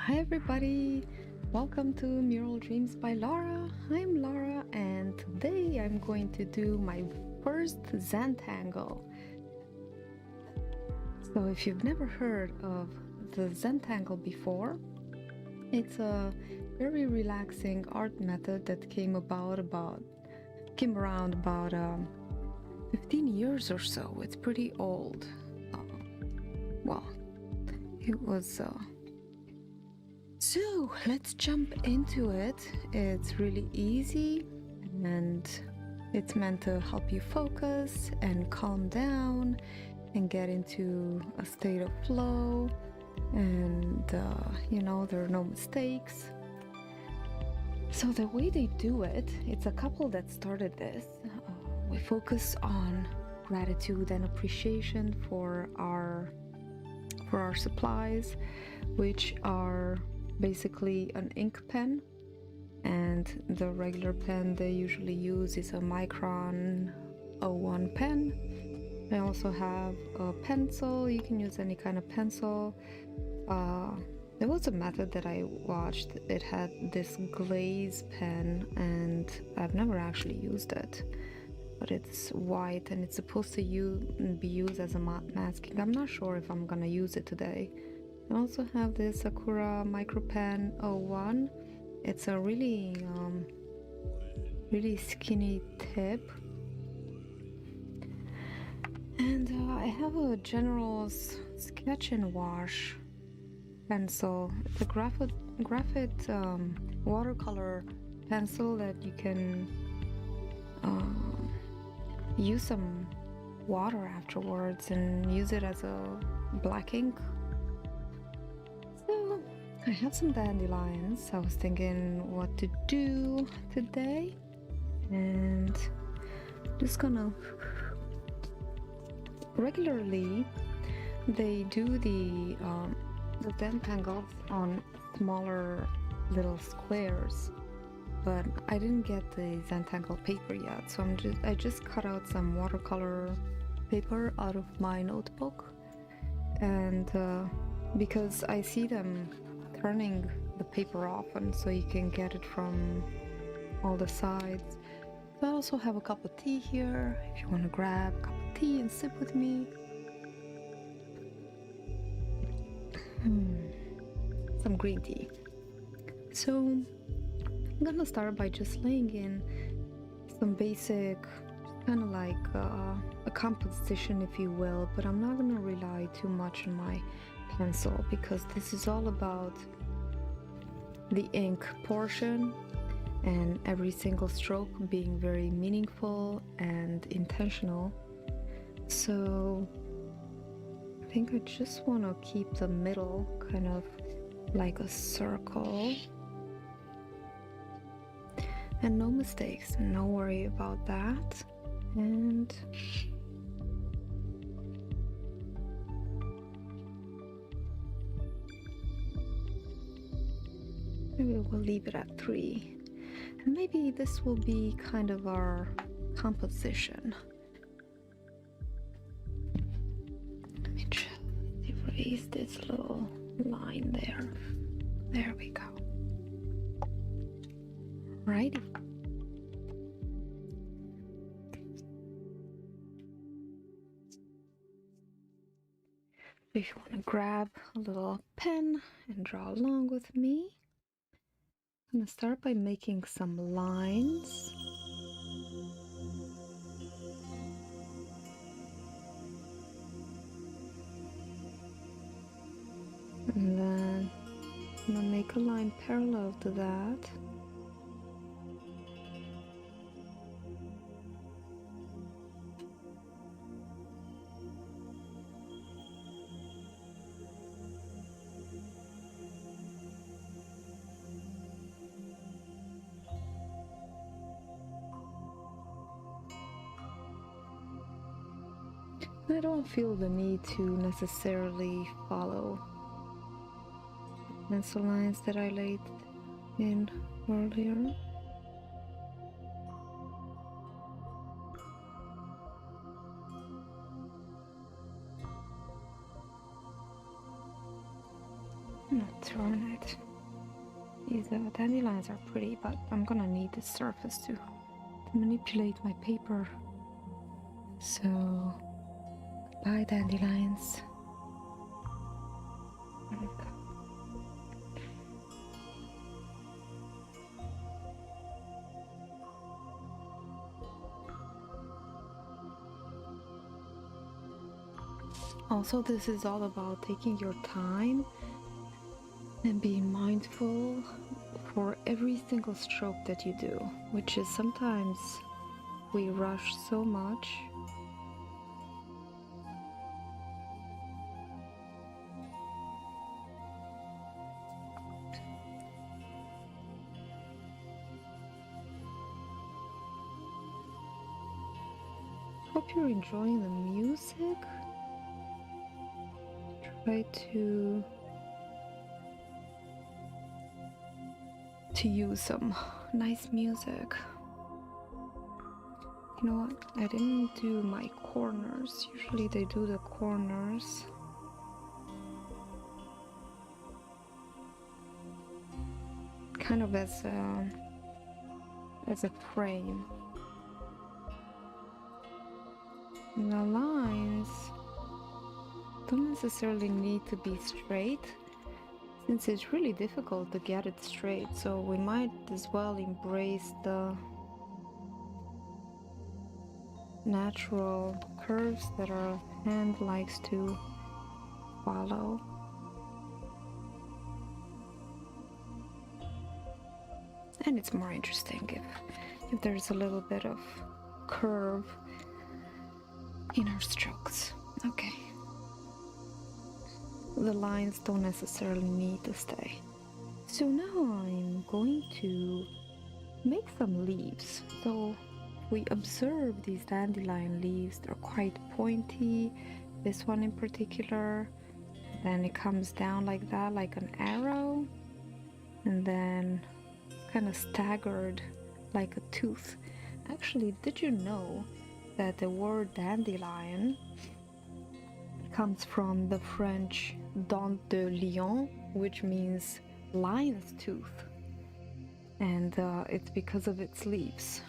Hi everybody, welcome to Mural Dreams by Laura. I'm Laura and today I'm going to do my first Zentangle. So if you've never heard of the Zentangle before, it's a very relaxing art method that came around about 15 years or so. It's pretty old. Well, it was So let's jump into it. It's really easy and it's meant to help you focus and calm down and get into a state of flow. And there are no mistakes. So the way they do it, it's a couple that started this. We focus on gratitude and appreciation for our supplies, which are basically an ink pen, and the regular pen they usually use is a Micron 01 pen. I also have a pencil. You can use any kind of pencil. There was a method that I watched. It had this glaze pen, and I've never actually used it, but it's white and it's supposed to be used as a masking. I'm not sure if I'm gonna use it today. I also have this Sakura Micro Pen 01. It's a really skinny tip. And I have a General's Sketch and Wash pencil. It's a graphite watercolor pencil that you can use some water afterwards and use it as a black ink. So I have some dandelions. I was thinking what to do today, and just gonna regularly they do the Zentangles on smaller little squares, but I didn't get the Zentangle paper yet, so I just cut out some watercolor paper out of my notebook, and because I see them turning the paper often, so you can get it from all the sides. I also have a cup of tea here if you want to grab a cup of tea and sip with me. Some green tea. So I'm gonna start by just laying in some basic, kind of like a composition, if you will, but I'm not gonna rely too much on my pencil because this is all about the ink portion and every single stroke being very meaningful and intentional. So I think I just want to keep the middle kind of like a circle, and no mistakes, no worry about that. And maybe we'll leave it at 3, and maybe this will be kind of our composition. Let me just erase this little line there. There we go. Righty. If you want to grab a little pen and draw along with me, I'm going to start by making some lines. And then I'm going to make a line parallel to that. I don't feel the need to necessarily follow pencil lines that I laid in earlier. not turn it. These dandelions are pretty, but I'm gonna need the surface to manipulate my paper. So, bye dandelions. There we go. Also, this is all about taking your time and being mindful for every single stroke that you do, which is sometimes we rush so much. Hope you're enjoying the music. Try to use some nice music. You know what? I didn't do my corners. Usually they do the corners. Kind of as a frame. And the lines don't necessarily need to be straight, since it's really difficult to get it straight, so we might as well embrace the natural curves that our hand likes to follow. And it's more interesting if there's a little bit of curve in our strokes. Okay. The lines don't necessarily need to stay. So now I'm going to make some leaves. So we observe these dandelion leaves, they're quite pointy, this one in particular. Then it comes down like that, like an arrow, and then kind of staggered like a tooth. Actually, did you know that the word dandelion comes from the French dent de lion, which means lion's tooth, and it's because of its leaves.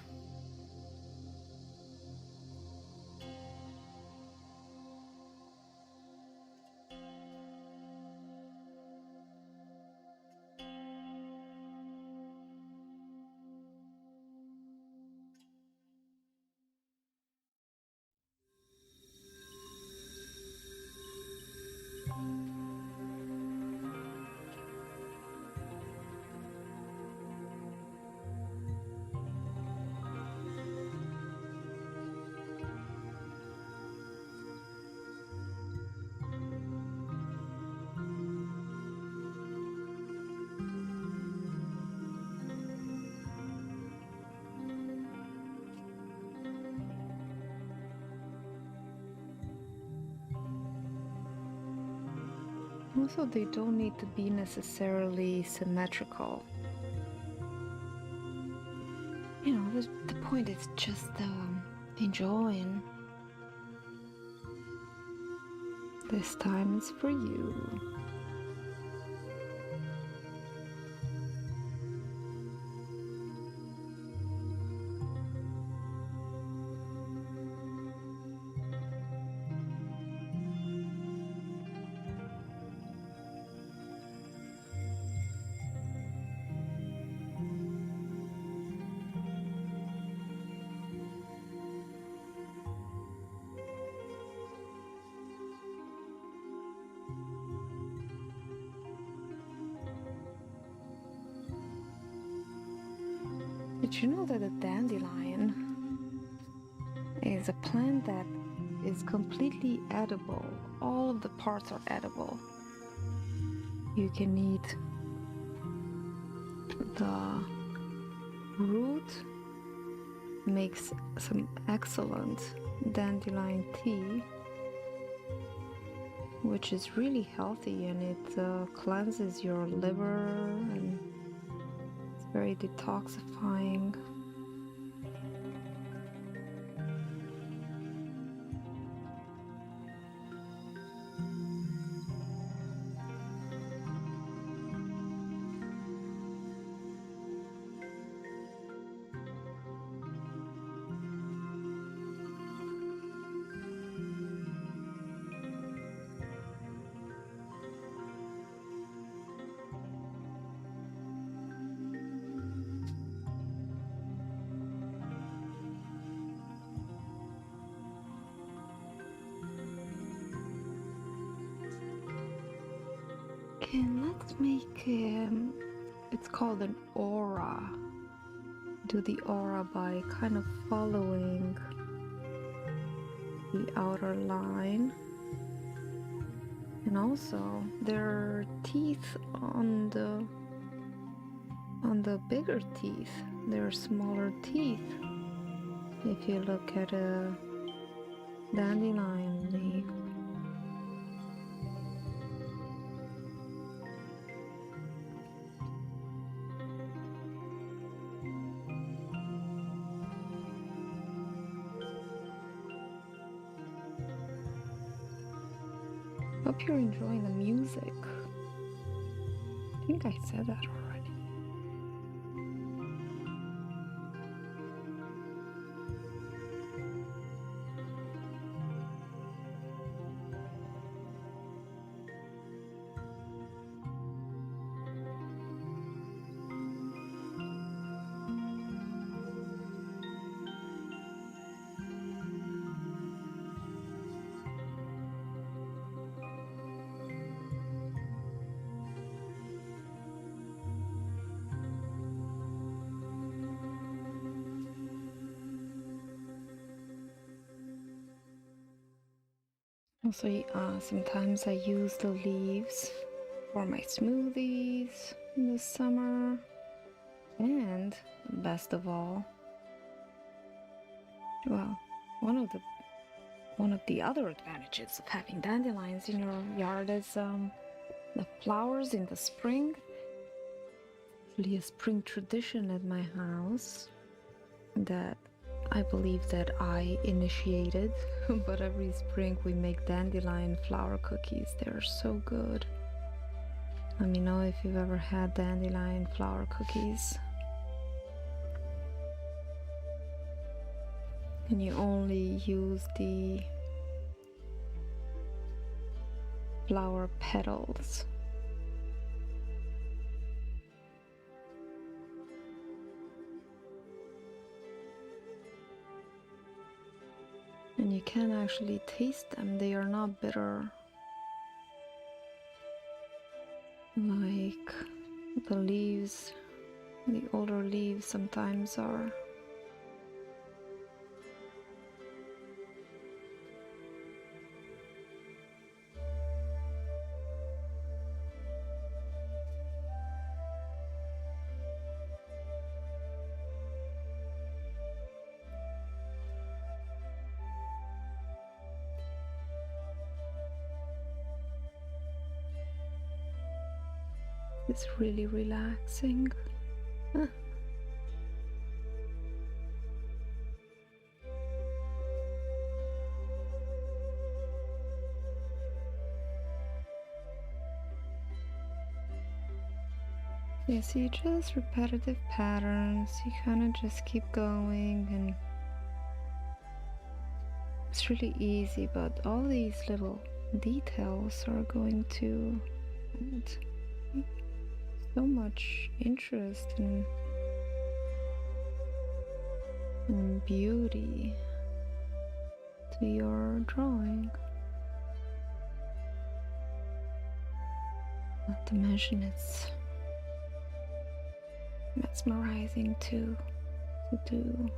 Also, they don't need to be necessarily symmetrical. You know, the point is just enjoying. This time is for you. Did you know that a dandelion is a plant that is completely edible? All of the parts are edible. You can eat the root, makes some excellent dandelion tea, which is really healthy, and it cleanses your liver, and it's very detoxifying. let's make it's called an aura. Do the aura by kind of following the outer line. And also there are teeth on the bigger teeth. There are smaller teeth. If you look at a dandelion leaf. Hope you're enjoying the music. I think I said that already. Also, sometimes I use the leaves for my smoothies in the summer. And best of all, well, one of the other advantages of having dandelions in your yard is the flowers in the spring. It's really a spring tradition at my house that I believe that I initiated, but every spring we make dandelion flower cookies. They're so good. Let me know if you've ever had dandelion flower cookies. And you only use the flower petals. And you can actually taste them. They are not bitter like the leaves. The older leaves sometimes are. It's really relaxing. Huh. You see, just repetitive patterns. You kind of just keep going, and it's really easy, but all these little details are going to add so much interest and beauty to your drawing. Not to mention it's mesmerizing to do.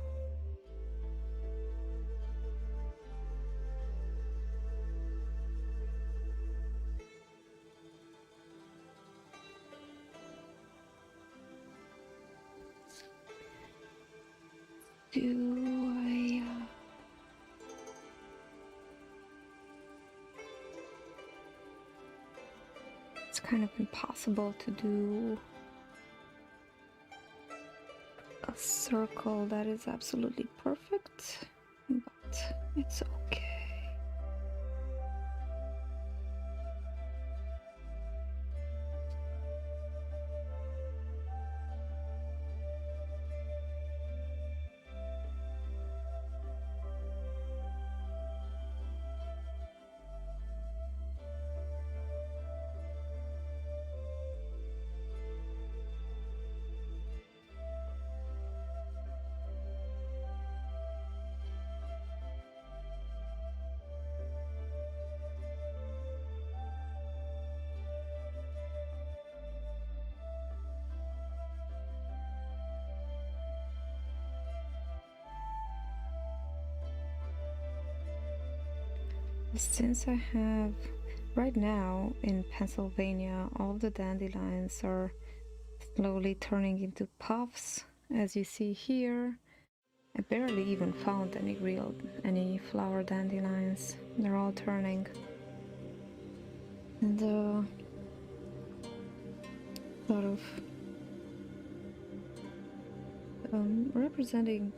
It's kind of impossible to do a circle that is absolutely perfect, but it's okay. Since I have right now in Pennsylvania, all the dandelions are slowly turning into puffs, as you see here. I barely even found any flower dandelions. They're all turning. And sort of representing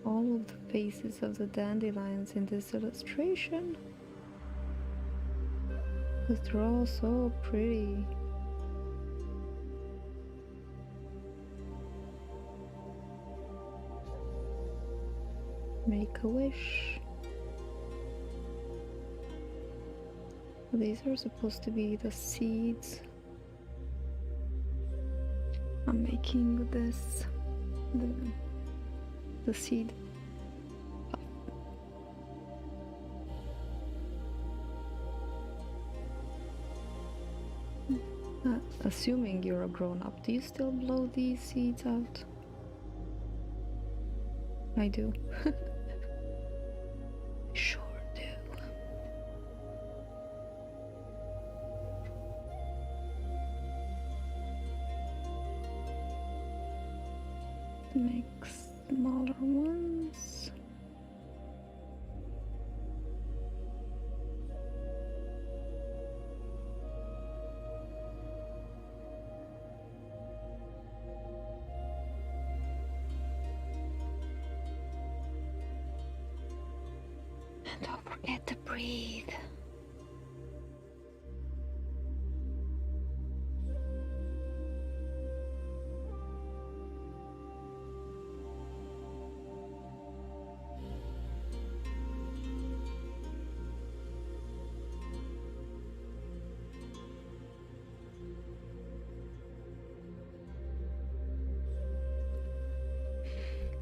all of the faces of the dandelions in this illustration, because they're all so pretty. Make a wish. These are supposed to be the seeds. I'm making this the seed. Assuming you're a grown-up, do you still blow these seeds out? I do. Sure do. Make smaller ones. And don't forget to breathe.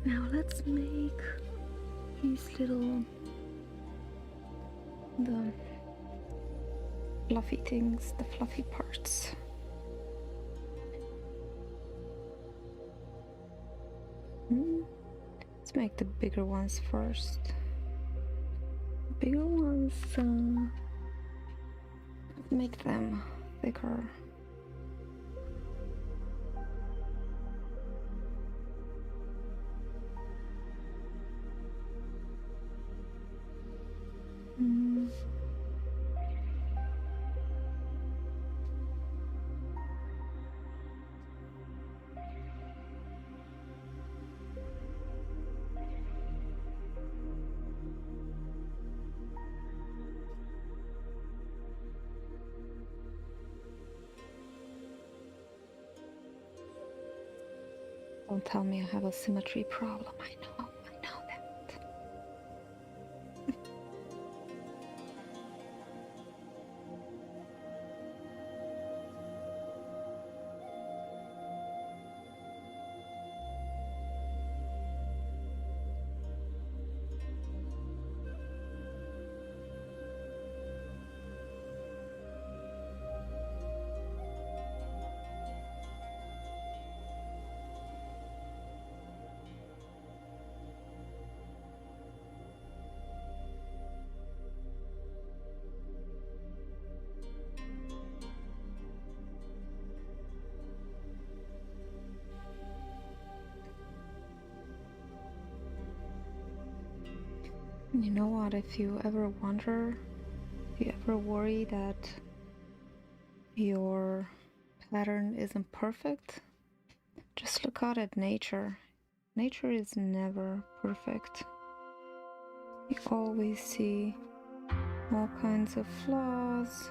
Now let's make these little the fluffy things, the fluffy parts. Let's make the bigger ones first. The bigger ones, make them thicker. Don't tell me I have a symmetry problem. I know that. You know what, if you ever worry that your pattern isn't perfect, just look out at nature. Nature is never perfect. You always see all kinds of flaws.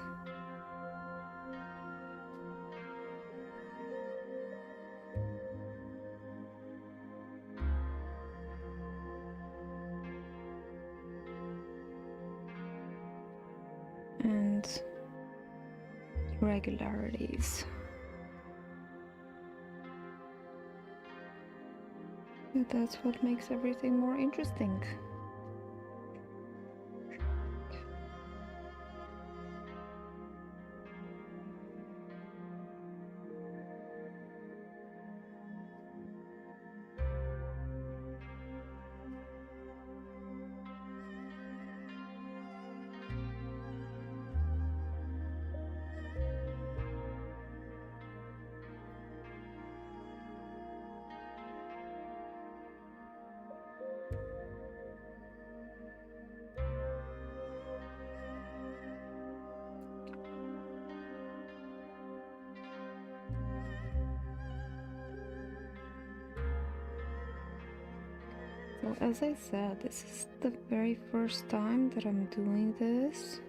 And irregularities. But that's what makes everything more interesting. So as I said, this is the very first time that I'm doing this.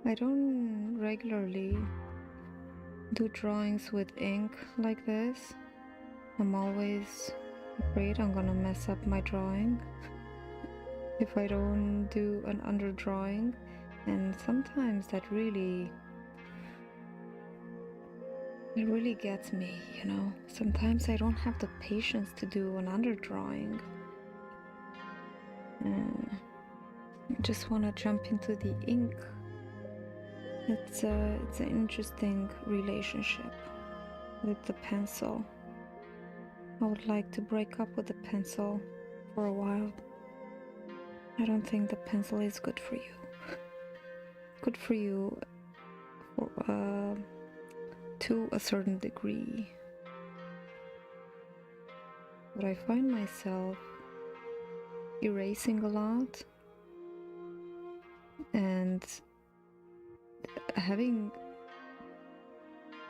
I don't regularly do drawings with ink like this. I'm always afraid I'm gonna mess up my drawing if I don't do an underdrawing, and sometimes it really gets me, you know. Sometimes I don't have the patience to do an underdrawing. I just want to jump into the ink. It's an interesting relationship with the pencil. I would like to break up with the pencil for a while. I don't think the pencil is good for you. Good for you for, to a certain degree. But I find myself erasing a lot and having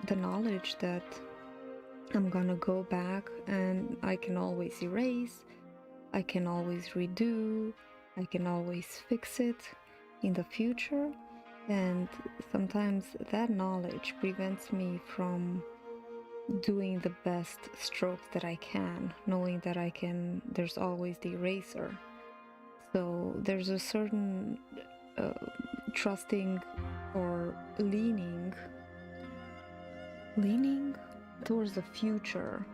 the knowledge that I'm gonna go back and I can always erase, I can always redo, I can always fix it in the future, and sometimes that knowledge prevents me from doing the best strokes that I can, knowing that there's always the eraser. So there's a certain trusting or leaning towards the future,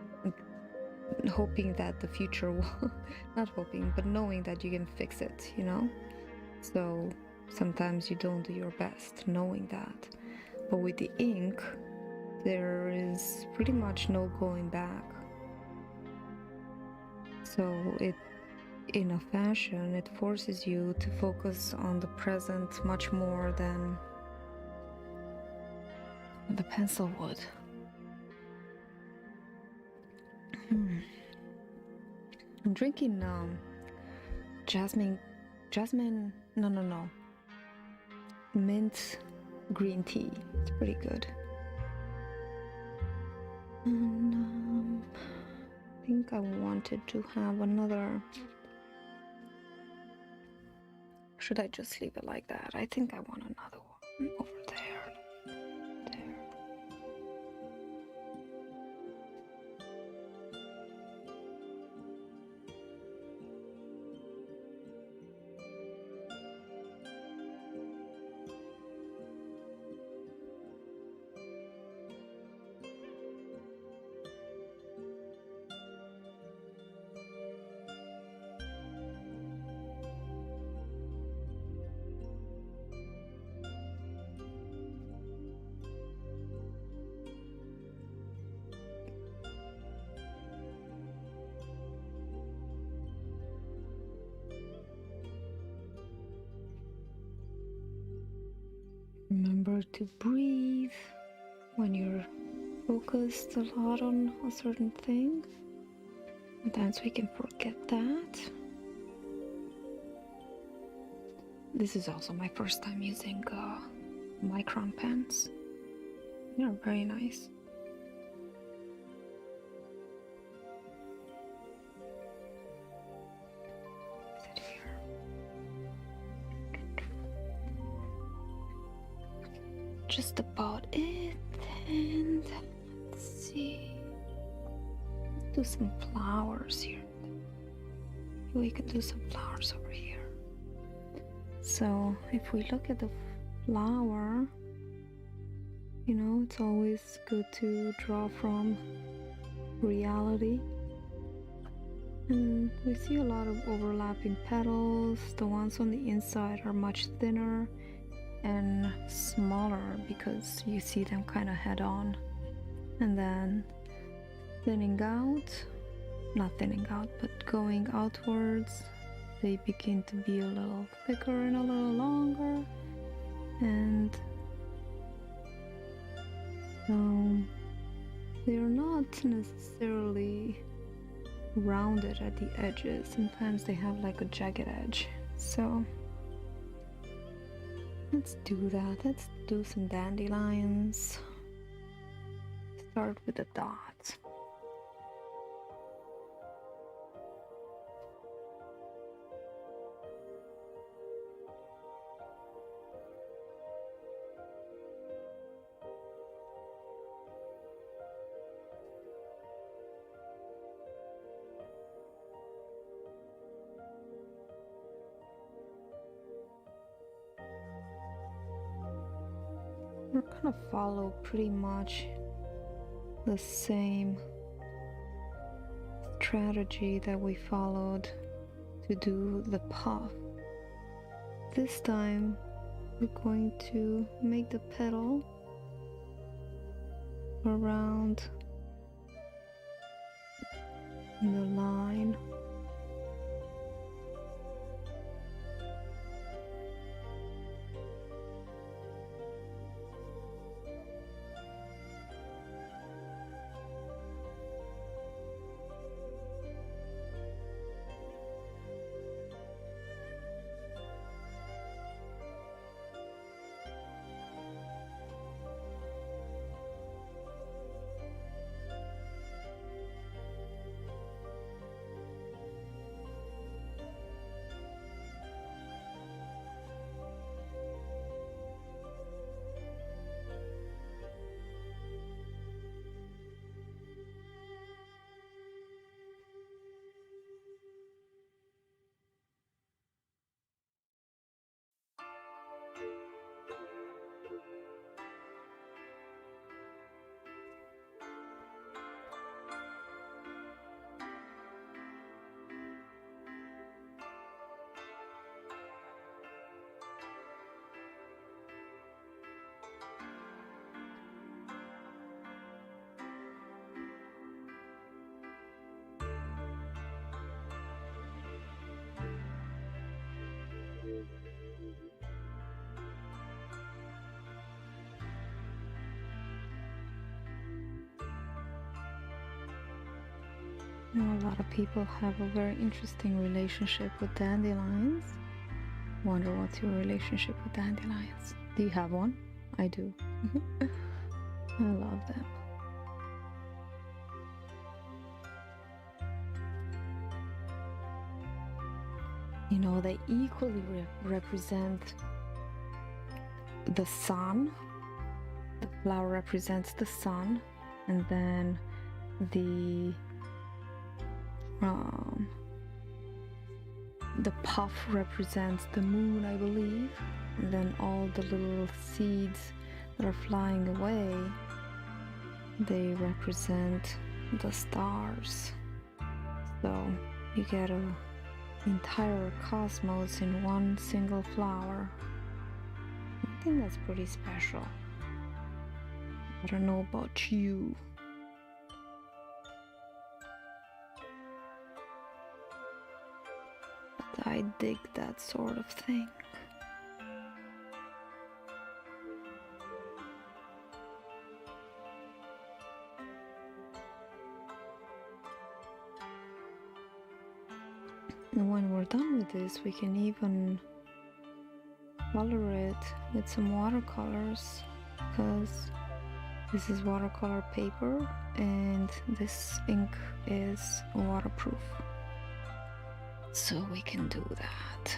hoping that the future will, not hoping, but knowing that you can fix it, you know? So sometimes you don't do your best knowing that. But with the ink, there is pretty much no going back. So in a fashion, it forces you to focus on the present much more than the pencil would. I'm drinking mint green tea. It's pretty good. And I think I wanted to have another. Should I just leave it like that? I think I want another one over there. Remember to breathe when you're focused a lot on a certain thing. Sometimes we can forget that. This is also my first time using micron pens. They're very nice. Sit here. Just about it, and let's see. Let's do some flowers here. We could do some flowers over here. So if we look at the flower, you know, it's always good to draw from reality. And we see a lot of overlapping petals. The ones on the inside are much thinner and smaller because you see them kind of head on. And then thinning out, not thinning out, but going outwards, they begin to be a little thicker and a little longer. And so they're not necessarily rounded at the edges. Sometimes they have like a jagged edge. So let's do that. Let's do some dandelions. Start with the dots. we're gonna follow pretty much the same strategy that we followed to do the puff. This time we're going to make the petal around the line. A lot of people have a very interesting relationship with dandelions. Wonder what's your relationship with dandelions? Do you have one? I do. I love them. You know, they equally represent the sun. The flower represents the sun, and then the puff represents the moon, I believe, and then all the little seeds that are flying away, they represent the stars. So you get an entire cosmos in one single flower. I think that's pretty special. I don't know about you. I dig that sort of thing. And when we're done with this, we can even color it with some watercolors, because this is watercolor paper and this ink is waterproof. So we can do that.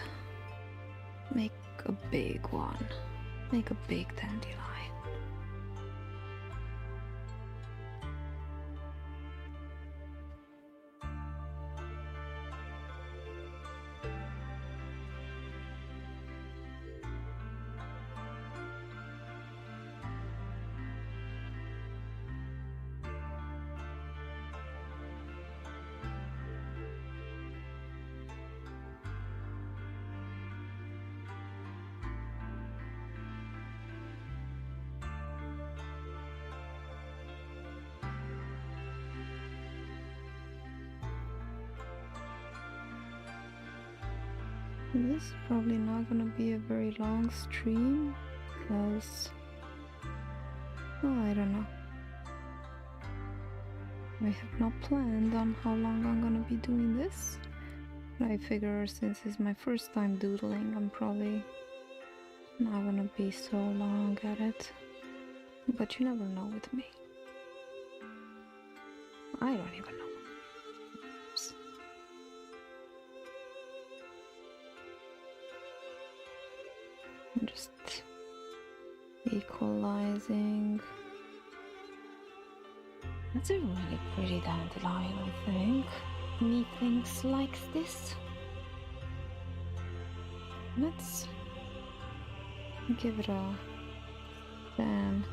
Make a big one. Make a big dandelion. This is probably not gonna be a very long stream because, well, I don't know. I have not planned on how long I'm gonna be doing this. But I figure since it's my first time doodling, I'm probably not gonna be so long at it. But you never know with me. I don't even know. Oops. I'm just equalizing. That's a really pretty dandelion, I think. Methinks likes this. Let's give it a Then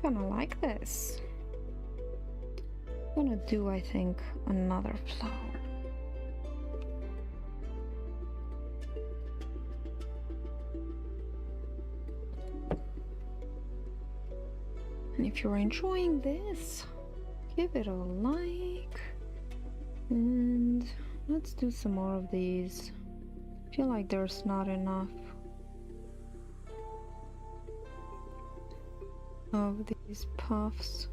kind of like this. I'm gonna do, I think, another flower. And if you're enjoying this, give it a like. And let's do some more of these. I feel like there's not enough of these puffs.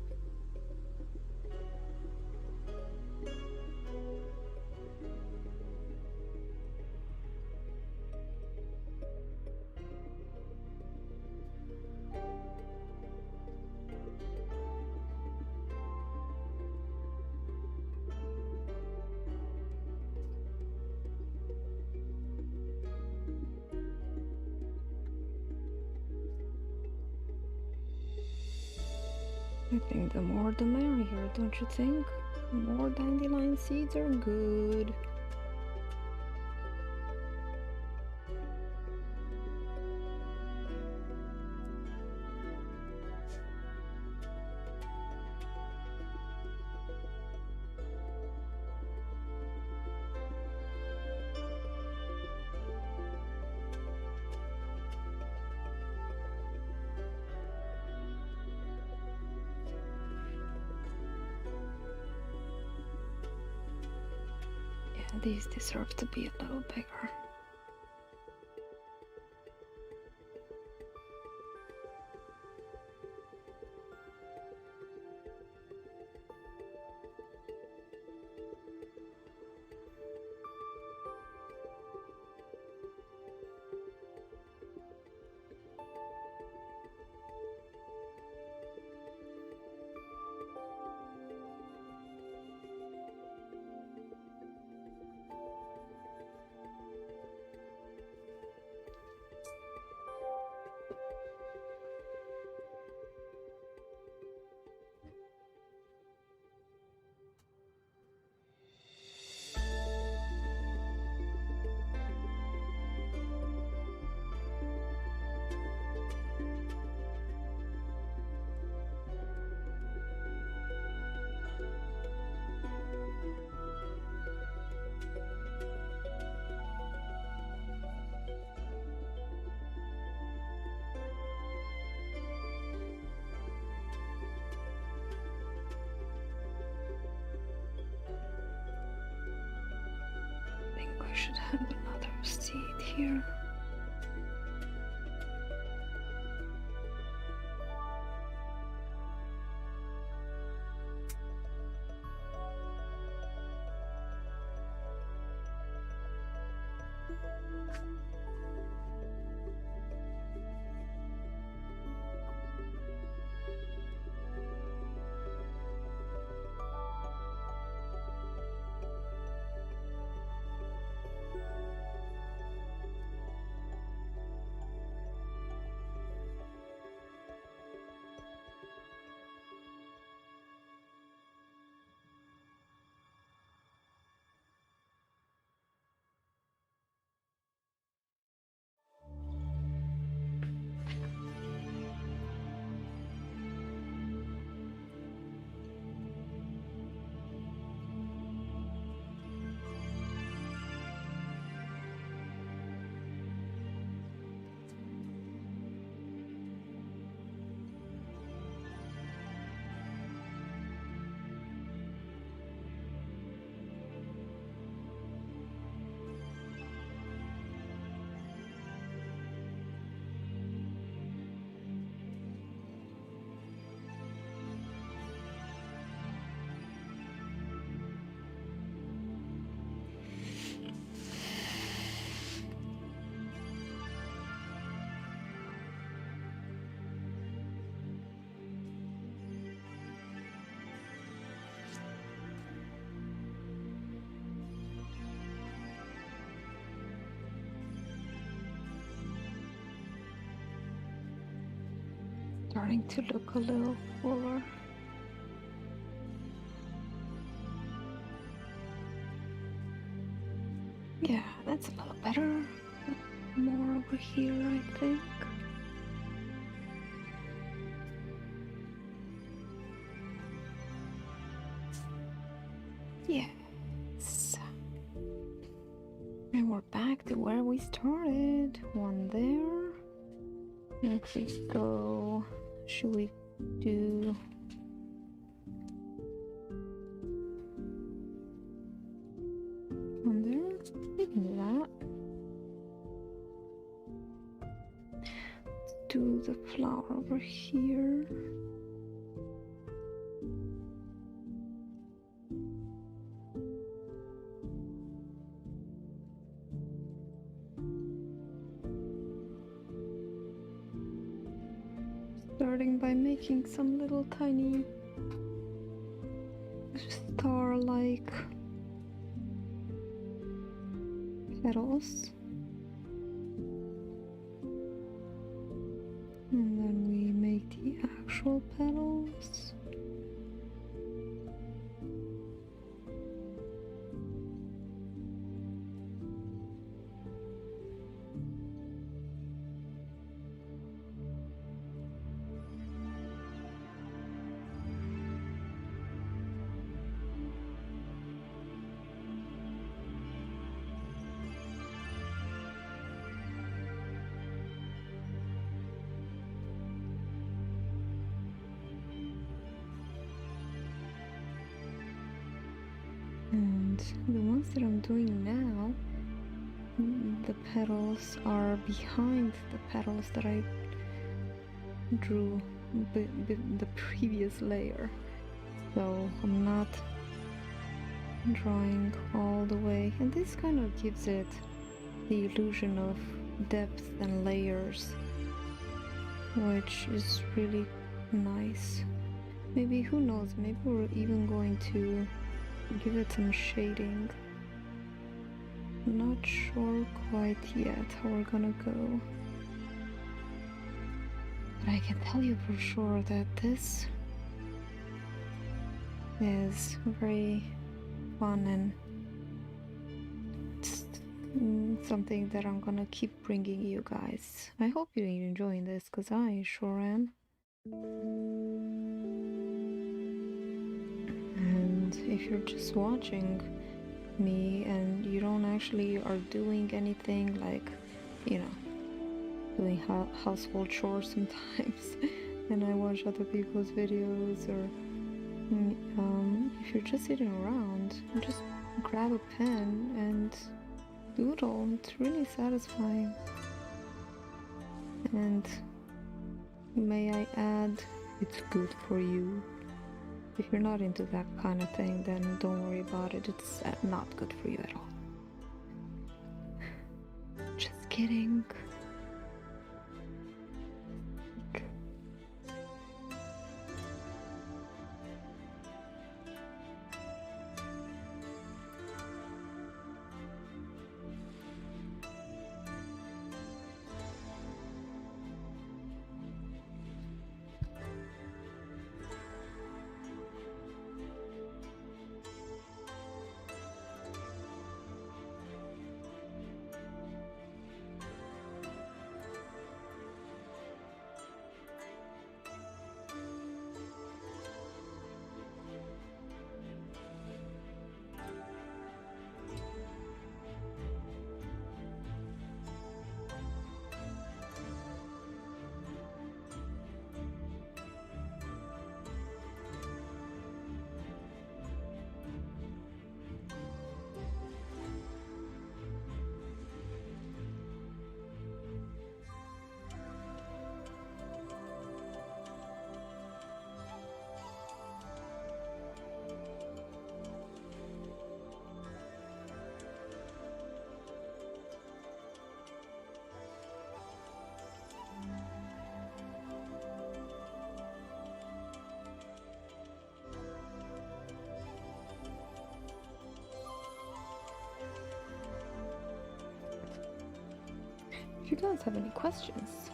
I think the more the merrier, don't you think? More dandelion seeds are good. These deserve to be a little bigger. I should have another seed here. starting to look a little fuller. Yeah, that's a little better. More over here, I think. Yes. And we're back to where we started. One there. If we go, should we do one there? We can do that. Let's do the flower over here. Starting by making some little tiny star-like petals. And then we make the actual petals. And the ones that I'm doing now, the petals are behind the petals that I drew the previous layer. So I'm not drawing all the way. And this kind of gives it the illusion of depth and layers, which is really nice. Maybe, who knows, maybe we're even going to give it some shading. Not sure quite yet how we're gonna go, but I can tell you for sure that this is very fun and just something that I'm gonna keep bringing you guys. I hope you're enjoying this, because I sure am. And if you're just watching me and you don't actually are doing anything, like, you know, doing household chores sometimes, and I watch other people's videos, or if you're just sitting around, just grab a pen and doodle. It's really satisfying. And may I add, it's good for you. If you're not into that kind of thing, then don't worry about it. It's not good for you at all. Just kidding. If you guys have any questions,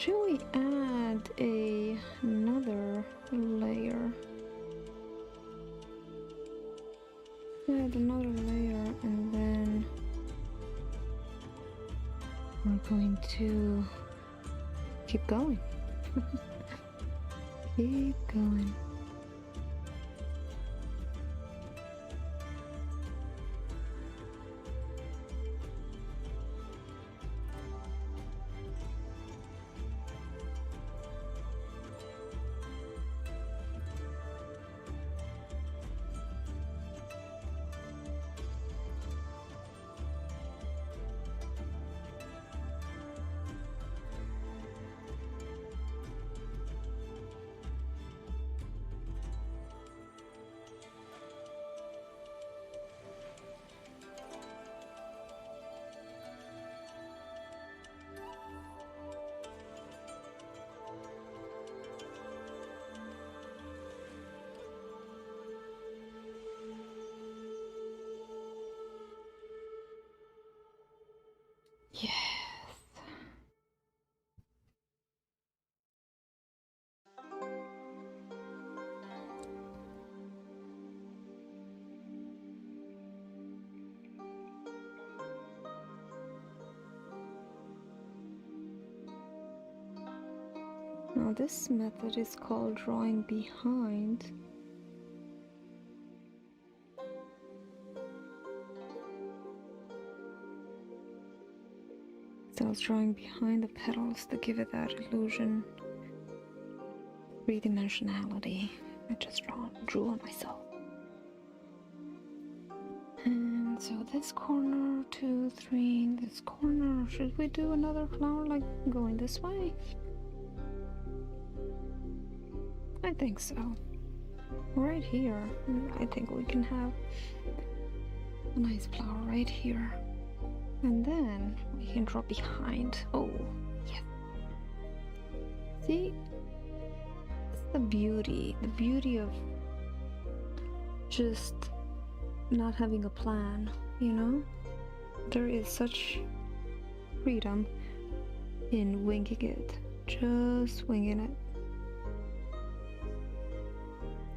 Should we add another layer? Add another layer, and then we're going to keep going. Keep going. Yes. Now this method is called drawing behind. So I was drawing behind the petals to give it that illusion, three-dimensionality. I just drew on myself. And so this corner, 2, 3, this corner. Should we do another flower like going this way? I think so. Right here, I think we can have a nice flower right here. And then we can draw behind. Oh, yeah. See? It's the beauty of just not having a plan, you know? There is such freedom in winging it. Just winging it.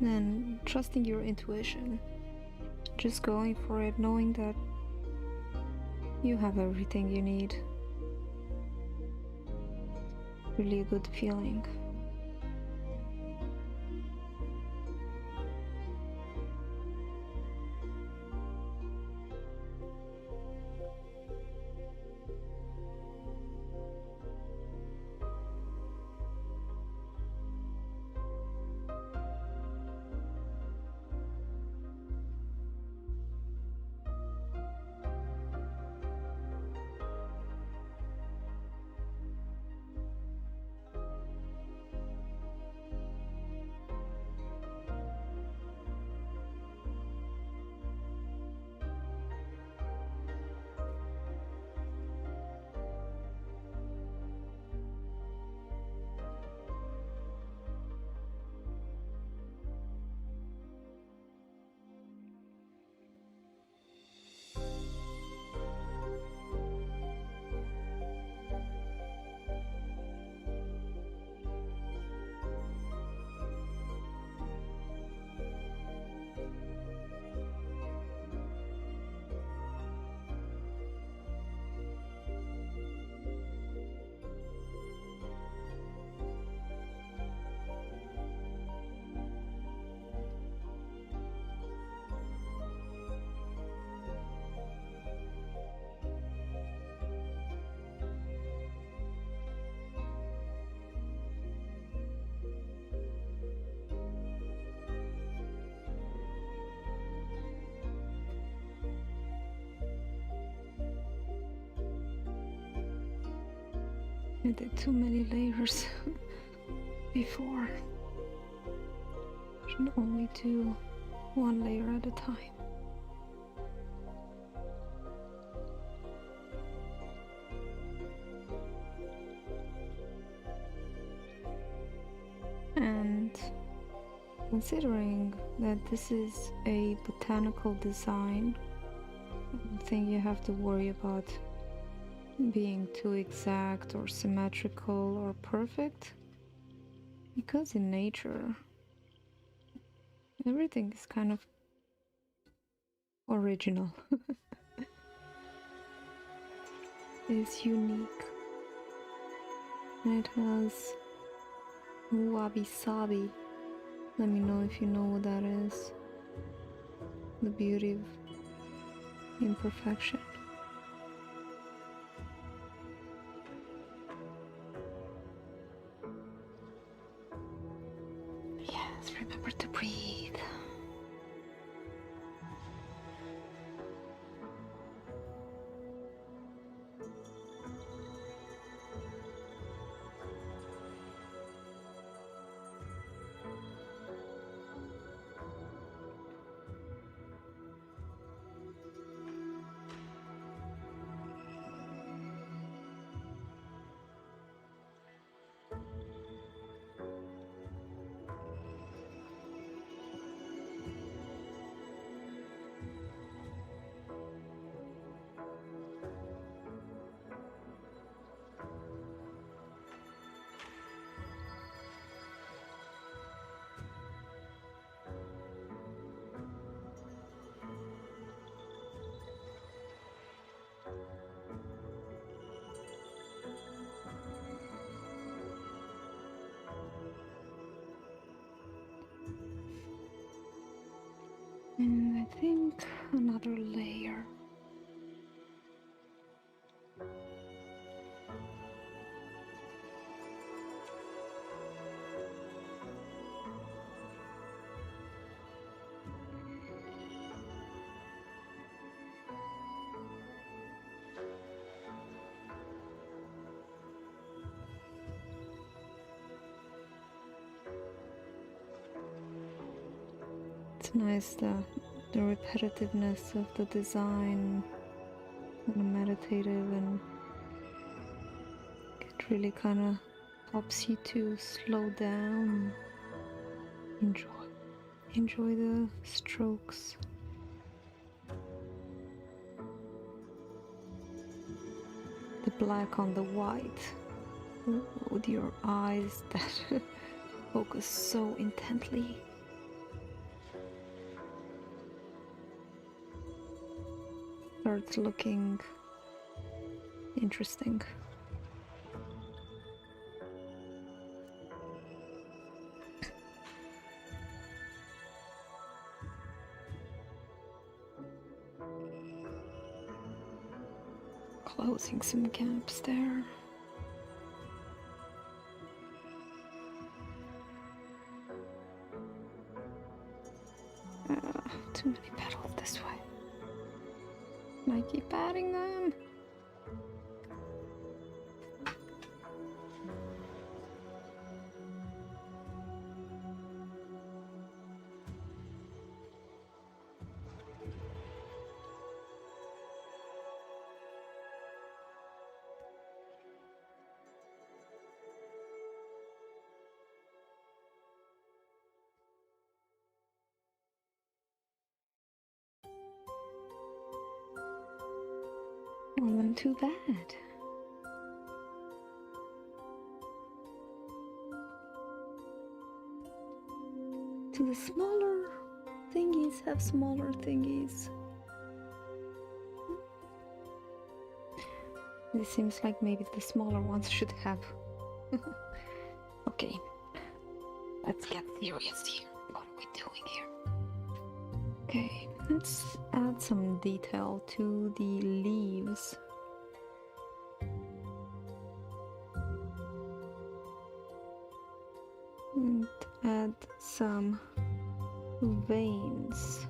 And trusting your intuition. Just going for it, knowing that you have everything you need. Really a good feeling. I did too many layers before. Should only do one layer at a time. And considering that this is a botanical design, I don't think you have to worry about being too exact or symmetrical or perfect, because in nature everything is kind of original. It's unique. It has wabi sabi. Let me know if you know what that is. The beauty of imperfection. Yes, remember to breathe. And I think another layer. It's nice the repetitiveness of the design, kind of meditative, and it really kind of helps you to slow down, enjoy the strokes. The black on the white, with your eyes that focus so intently. Starts looking interesting. Closing some gaps there. Too many petals this way. I keep adding them. Wasn't too bad. To the smaller thingies have smaller thingies. This seems like maybe the smaller ones should have. Okay, let's get serious here. What are we doing here? Okay, let's add some detail to the leaves. And add some veins.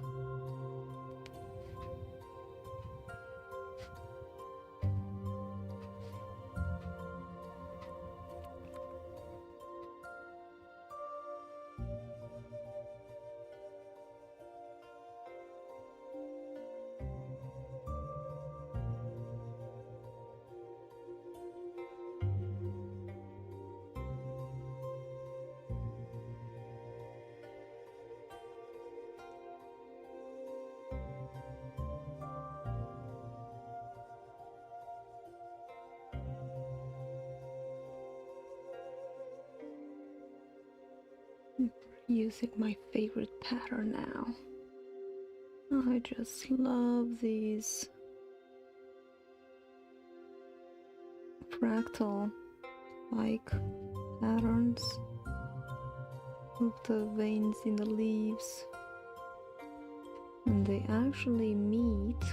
I'm using my favorite pattern now. I just love these fractal like patterns with the veins in the leaves, and they actually meet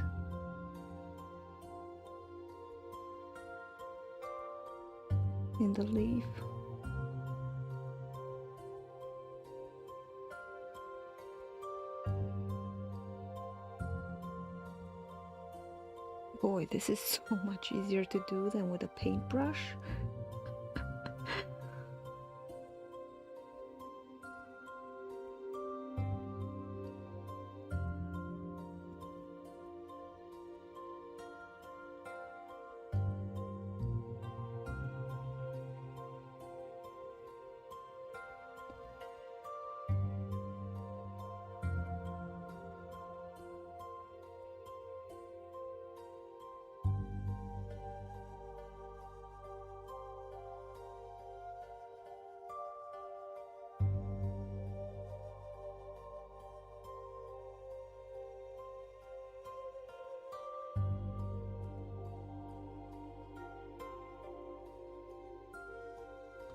in the leaf. Boy, this is so much easier to do than with a paintbrush.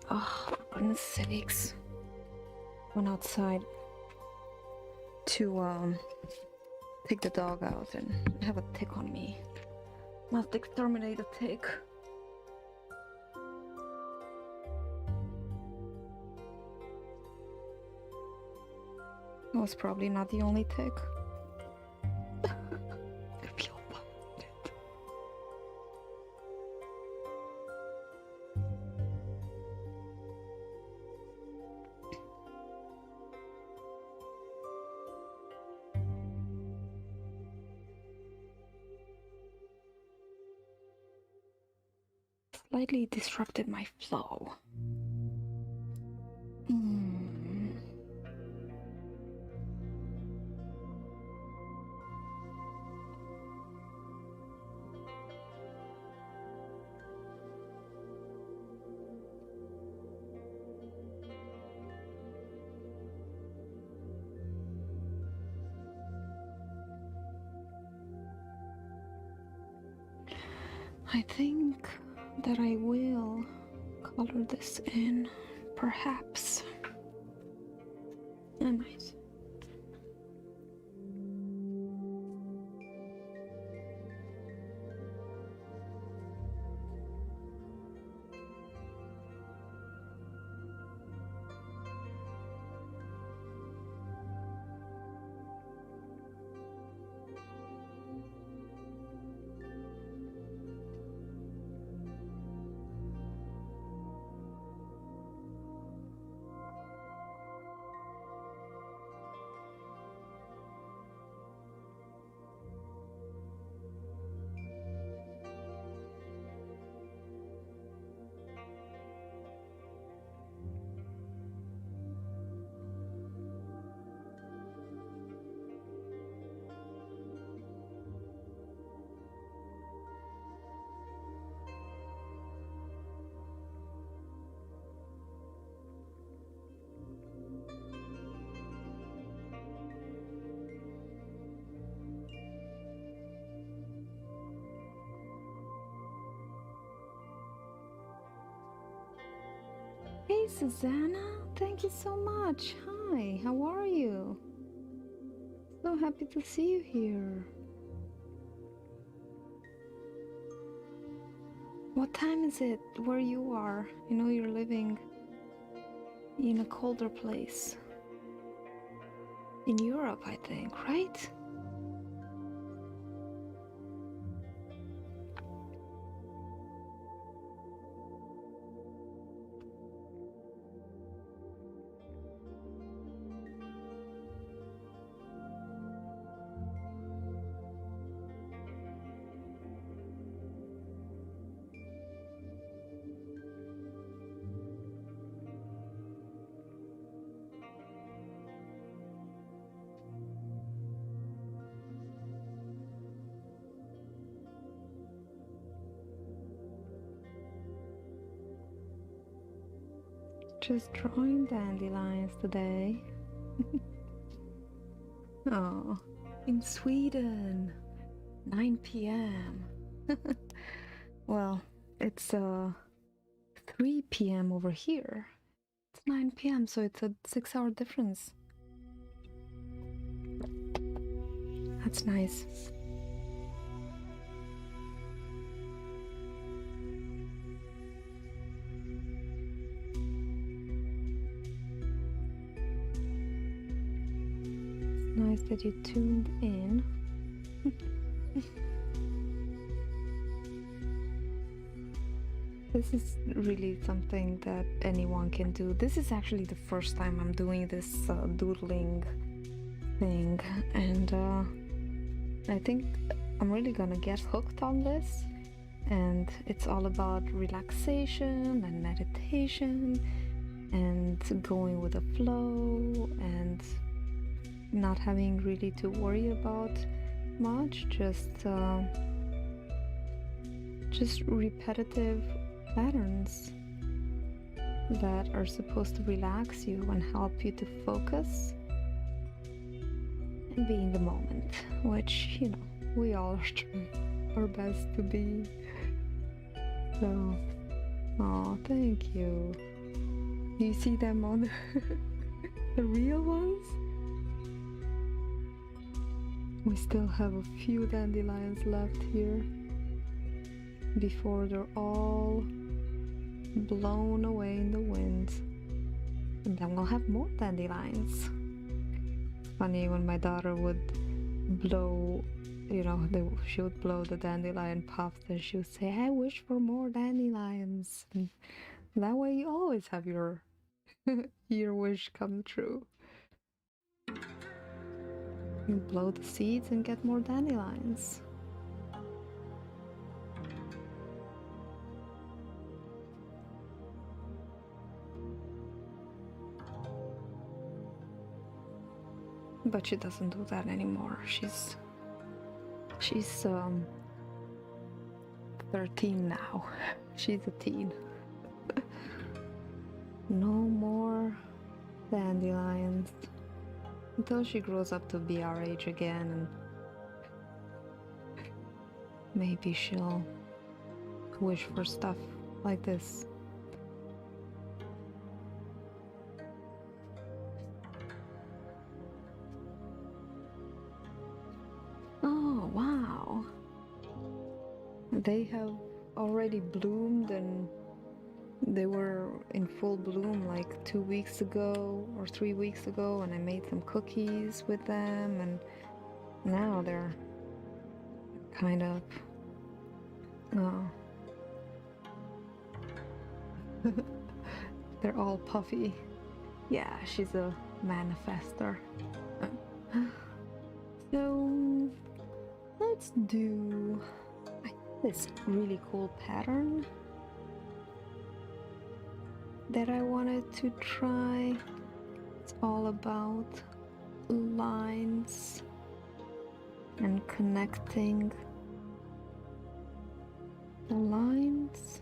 Oh, for goodness sakes. Went outside to take the dog out and have a tick on me. Must exterminate the tick. It was probably not the only tick. I feel violated. Slightly disrupted my flow. I think that I will color this in, perhaps. Oh, nice. Hey Susanna, thank you so much. Hi, how are you? So happy to see you here. What time is it where you are? I know you're living in a colder place. In Europe, I think, right? just drawing dandelions today. Oh, in Sweden, 9 p.m. Well, it's 3 p.m. over here. It's 9 p.m., so it's a 6-hour difference. That's nice. It's nice that you tuned in. This is really something that anyone can do. This is actually the first time I'm doing this doodling thing, and I think I'm really gonna get hooked on this. And it's all about relaxation and meditation and going with the flow and not having really to worry about much, just repetitive patterns that are supposed to relax you and help you to focus and be in the moment, which, you know, we all are trying our best to be. So, oh, thank you. You see them on the real ones? We still have a few dandelions left here before they're all blown away in the wind. And then we'll have more dandelions. Funny when my daughter would blow, you know, she would blow the dandelion puffs and she would say, I wish for more dandelions. And that way you always have your wish come true. You blow the seeds and get more dandelions. But she doesn't do that anymore. She's 13 now. She's a teen. No more dandelions until she grows up to be our age again, and maybe she'll wish for stuff like this. Oh, wow. They have already bloomed, and they were in full bloom like 2 weeks ago or 3 weeks ago, and I made some cookies with them, and now they're kind of they're all puffy. Yeah, she's a manifester. So let's do this really cool pattern that I wanted to try. It's all about lines and connecting the lines.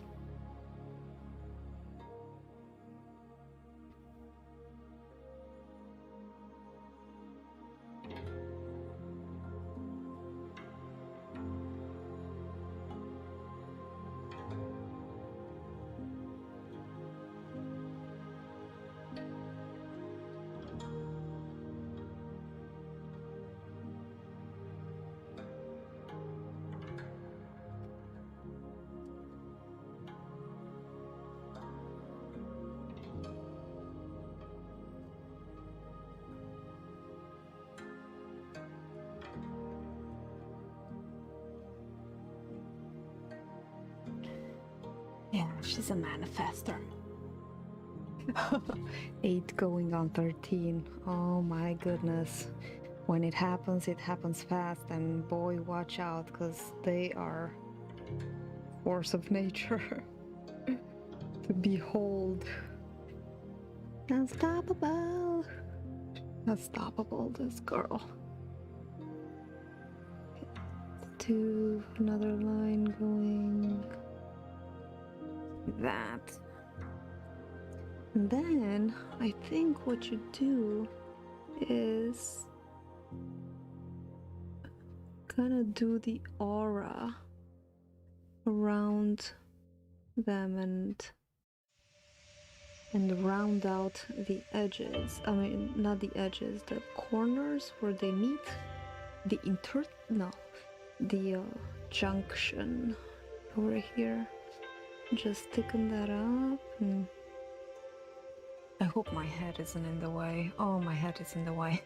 Yeah, she's a manifester. 8 going on 13. Oh my goodness. When it happens fast, and boy, watch out, because they are force of nature to behold. Unstoppable. Unstoppable, this girl. Let's do another line going that. And then I think what you do is gonna do the aura around them and round out the edges. I mean, not the edges, the corners where they meet. The junction over here. Just thicken that up. And I hope my head isn't in the way. Oh, my head is in the way.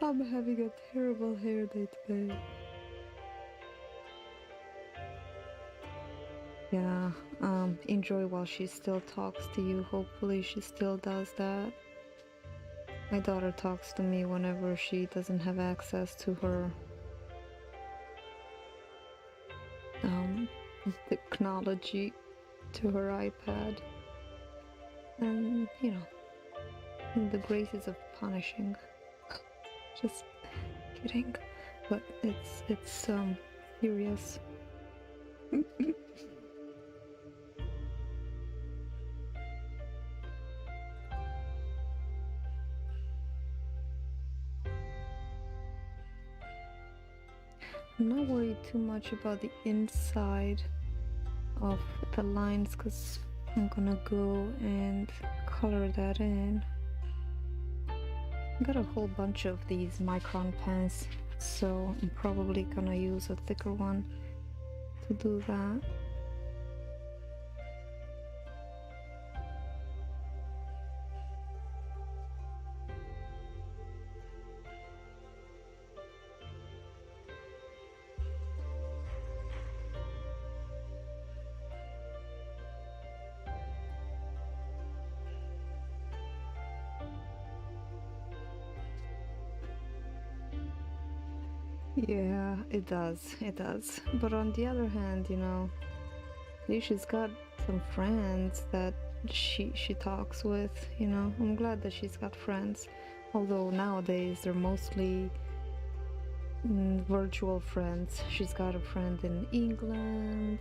I'm having a terrible hair day today. Yeah, enjoy while she still talks to you. Hopefully she still does that. My daughter talks to me whenever she doesn't have access to her technology, to her iPad. And, you know, in the graces of punishing. Just kidding. But it's serious. I'm not worried too much about the inside of the lines because I'm gonna go and color that in. I got a whole bunch of these micron pens, so I'm probably gonna use a thicker one to do that. Yeah, it does. But on the other hand, you know, she's got some friends that she talks with, you know. I'm glad that she's got friends. Although nowadays they're mostly virtual friends. She's got a friend in England,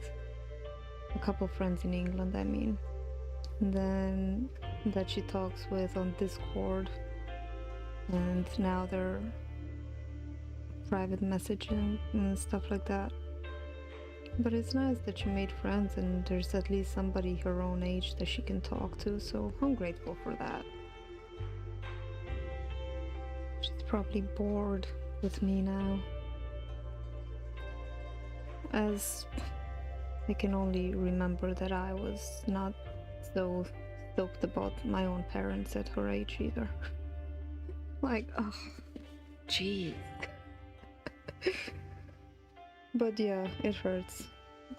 a couple friends in England, I mean. And then that she talks with on Discord. And now they're private messaging and stuff like that. But it's nice that she made friends and there's at least somebody her own age that she can talk to, so I'm grateful for that. She's probably bored with me now, as I can only remember that I was not so stoked about my own parents at her age either. Like, oh, jeez. But yeah, it hurts.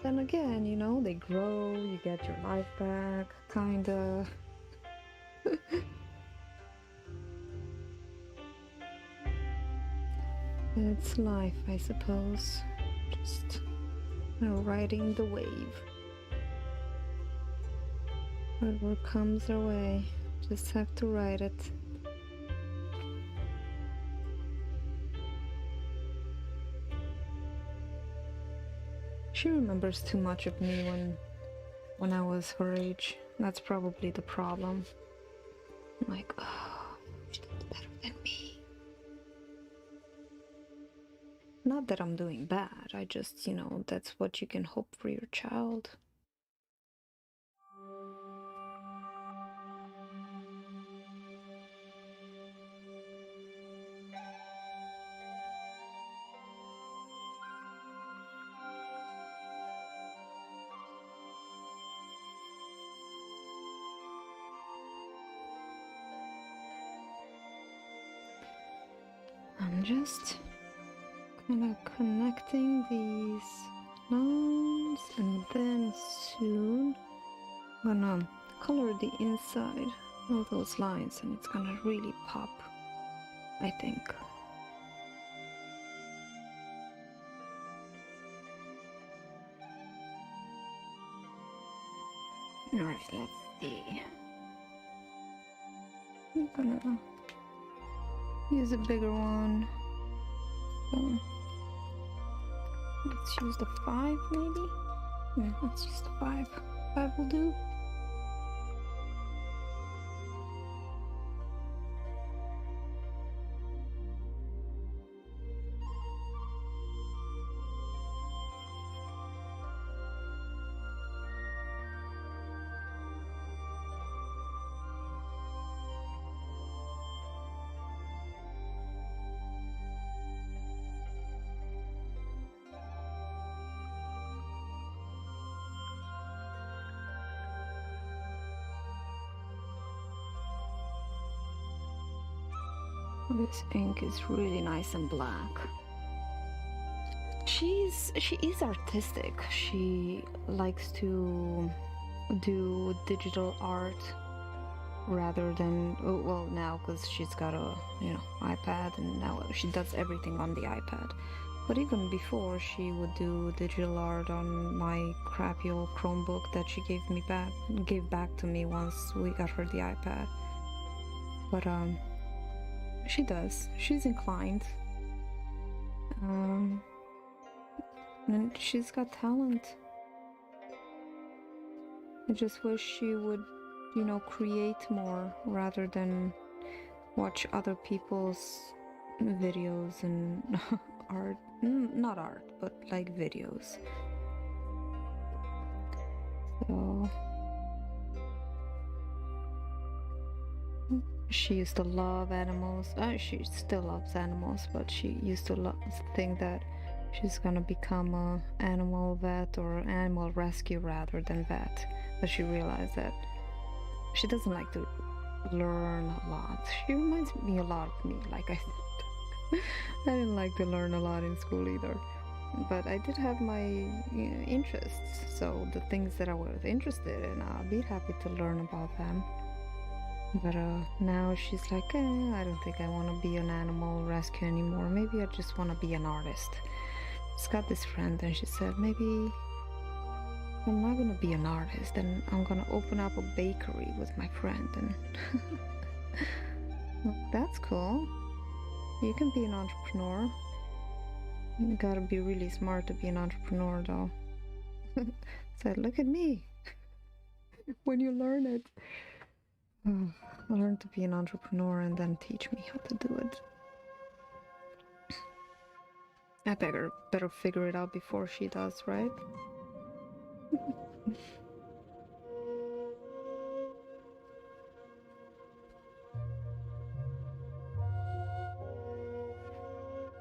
Then again, you know, they grow, you get your life back, kinda. It's life, I suppose. Just riding the wave. Whatever comes our way, just have to ride it. She remembers too much of me when I was her age. That's probably the problem. I'm like, oh, she's better than me. Not that I'm doing bad, I just, you know, that's what you can hope for your child. I'm just kind of connecting these lines, and then soon I'm gonna color the inside of those lines, and it's gonna really pop, I think. Alright, let's see. I'm gonna use a bigger one. So let's use the 5 maybe? Yeah, let's use the 5. 5 will do. This ink is really nice and black. She is artistic. She likes to do digital art rather than well, now because she's got a iPad, and now she does everything on the iPad. But even before, she would do digital art on my crappy old Chromebook that she gave back to me once we got her the iPad. But she's inclined, and she's got talent. I just wish she would create more rather than watch other people's videos and art. Not art, but like videos. So she used to love animals. She still loves animals, but she used to think that she's gonna become a animal vet or animal rescue rather than vet. But she realized that she doesn't like to learn a lot. She reminds me a lot of me, like I said. I didn't like to learn a lot in school either. But I did have my interests, so the things that I was interested in, I'll be happy to learn about them. But now she's like, I don't think I want to be an animal rescue anymore. Maybe I just want to be an artist. She's got this friend, and she said, maybe I'm not gonna be an artist, and I'm gonna open up a bakery with my friend. And well, that's cool. You can be an entrepreneur. You gotta be really smart to be an entrepreneur, though. Said, look at me. When you learn it. Learn to be an entrepreneur and then teach me how to do it. I better figure it out before she does, right?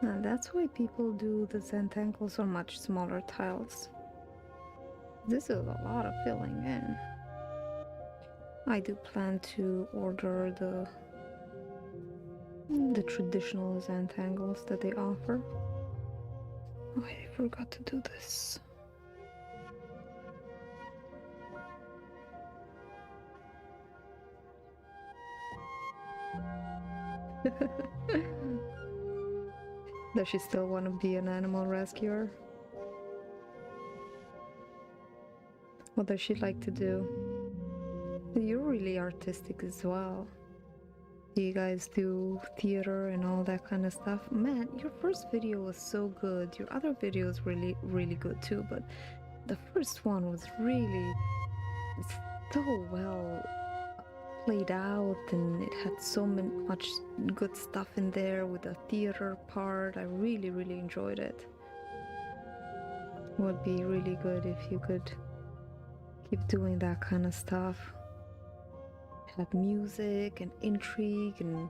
And that's why people do the Zentangles on much smaller tiles. This is a lot of filling in. I do plan to order the traditional Zentangles that they offer. Oh, I forgot to do this. Does she still want to be an animal rescuer? What does she like to do? You're really artistic as well. You guys do theater and all that kind of stuff. Man, your first video was so good. Your other videos really, really good too, but the first one was really so well played out, and it had so much good stuff in there with the theater part. I really, really enjoyed it. It would be really good if you could keep doing that kind of stuff. Have music and intrigue and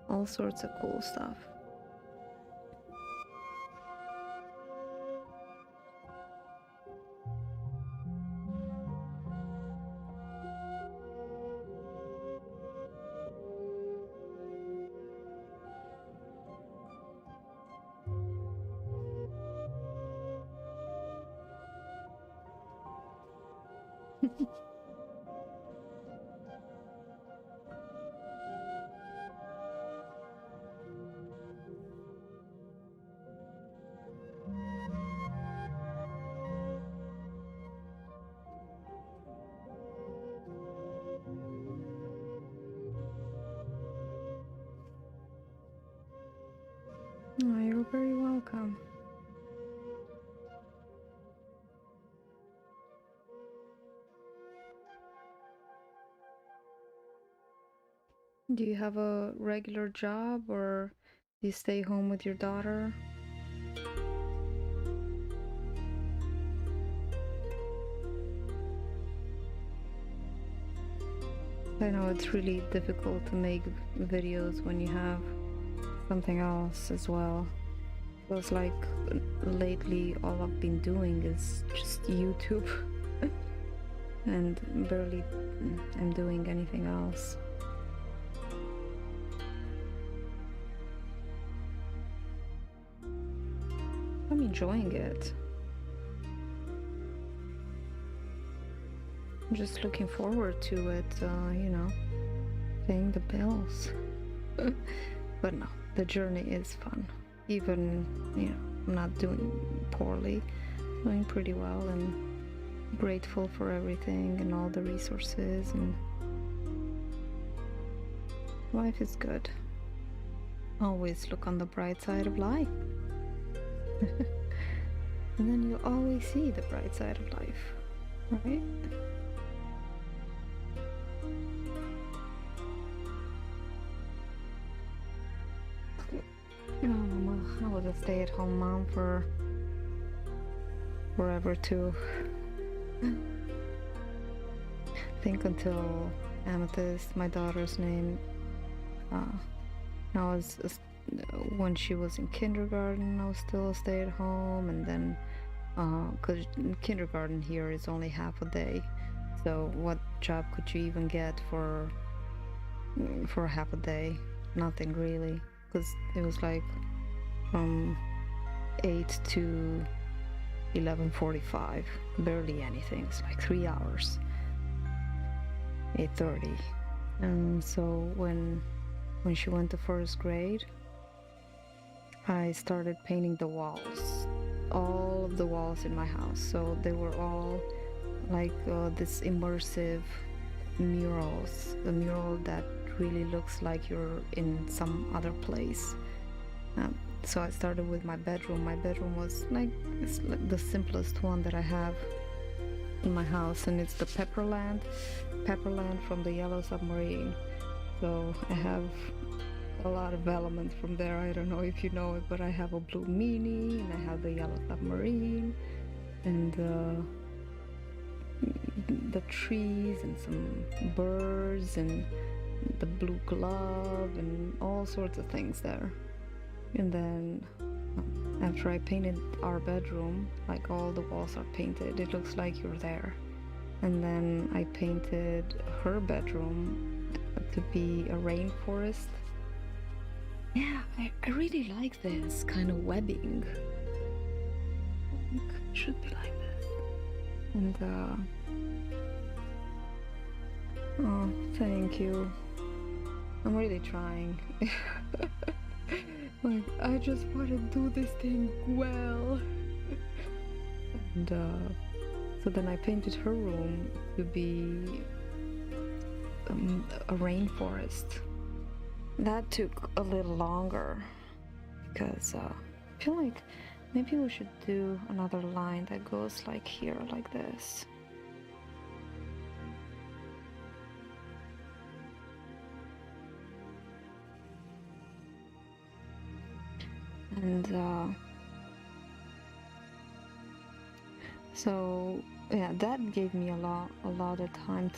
all sorts of cool stuff. Oh, you're very welcome. Do you have a regular job, or do you stay home with your daughter? I know it's really difficult to make videos when you have something else as well. Feels like lately all I've been doing is just YouTube and barely am doing anything else. I'm enjoying it. I'm just looking forward to it, you know, paying the bills. But no, the journey is fun. Even, you know, I'm not doing poorly, doing pretty well, and grateful for everything and all the resources, and life is good. Always look on the bright side of life. And then you always see the bright side of life, right? I was a stay-at-home mom for forever too. I think until Amethyst, my daughter's name, when she was in kindergarten, I was still a stay-at-home, and then because kindergarten here is only half a day, so what job could you even get for half a day? Nothing really, because it was like from 8 to 11:45, barely anything. It's like 3 hours, 8:30. And so when she went to first grade, I started painting the walls, all of the walls in my house. So they were all like this immersive murals, a mural that really looks like you're in some other place. So I started with my bedroom. My bedroom was like, it's like the simplest one that I have in my house, and it's the Pepperland from the Yellow Submarine. So I have a lot of elements from there. I don't know if you know it, but I have a blue Mini, and I have the Yellow Submarine, and the trees, and some birds, and the blue glove, and all sorts of things there. And then after I painted our bedroom, like all the walls are painted, it looks like you're there. And then I painted her bedroom to be a rainforest. Yeah, I really like this kind of webbing. I think it should be like this. And oh, thank you. I'm really trying. Like, I just want to do this thing well. And so then I painted her room to be a rainforest. That took a little longer because I feel like maybe we should do another line that goes like here, like this. And so yeah, that gave me a lot of time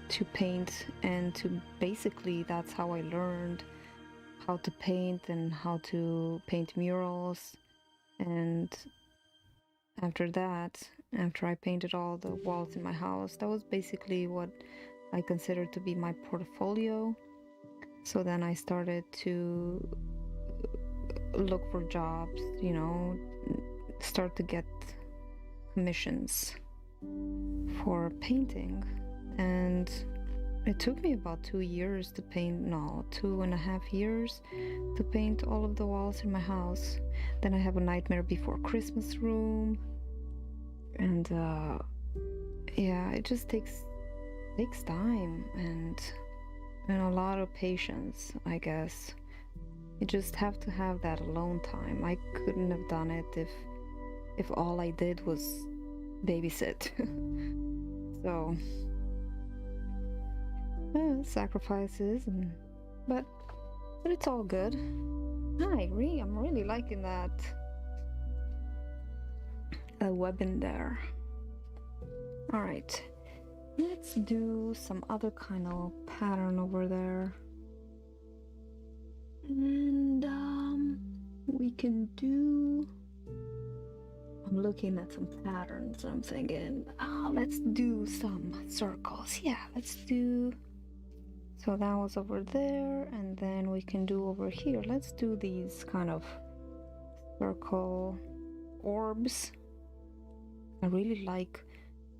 to paint, and to basically, that's how I learned how to paint and how to paint murals. And after that, after I painted all the walls in my house, that was basically what I considered to be my portfolio. So then I started to look for jobs, you know, start to get commissions for painting. And it took me about 2 years to paint, no, 2.5 years to paint all of the walls in my house. Then I have a Nightmare Before Christmas room, and yeah, it just takes time and a lot of patience, I guess. You just have to have that alone time. I couldn't have done it if all I did was babysit. So sacrifices, but it's all good. I'm really liking that web in there. All right, let's do some other kind of pattern over there. And we can do, I'm looking at some patterns and I'm thinking, let's do some circles. Yeah, let's do, so that was over there, and then we can do over here. Let's do these kind of circle orbs. I really like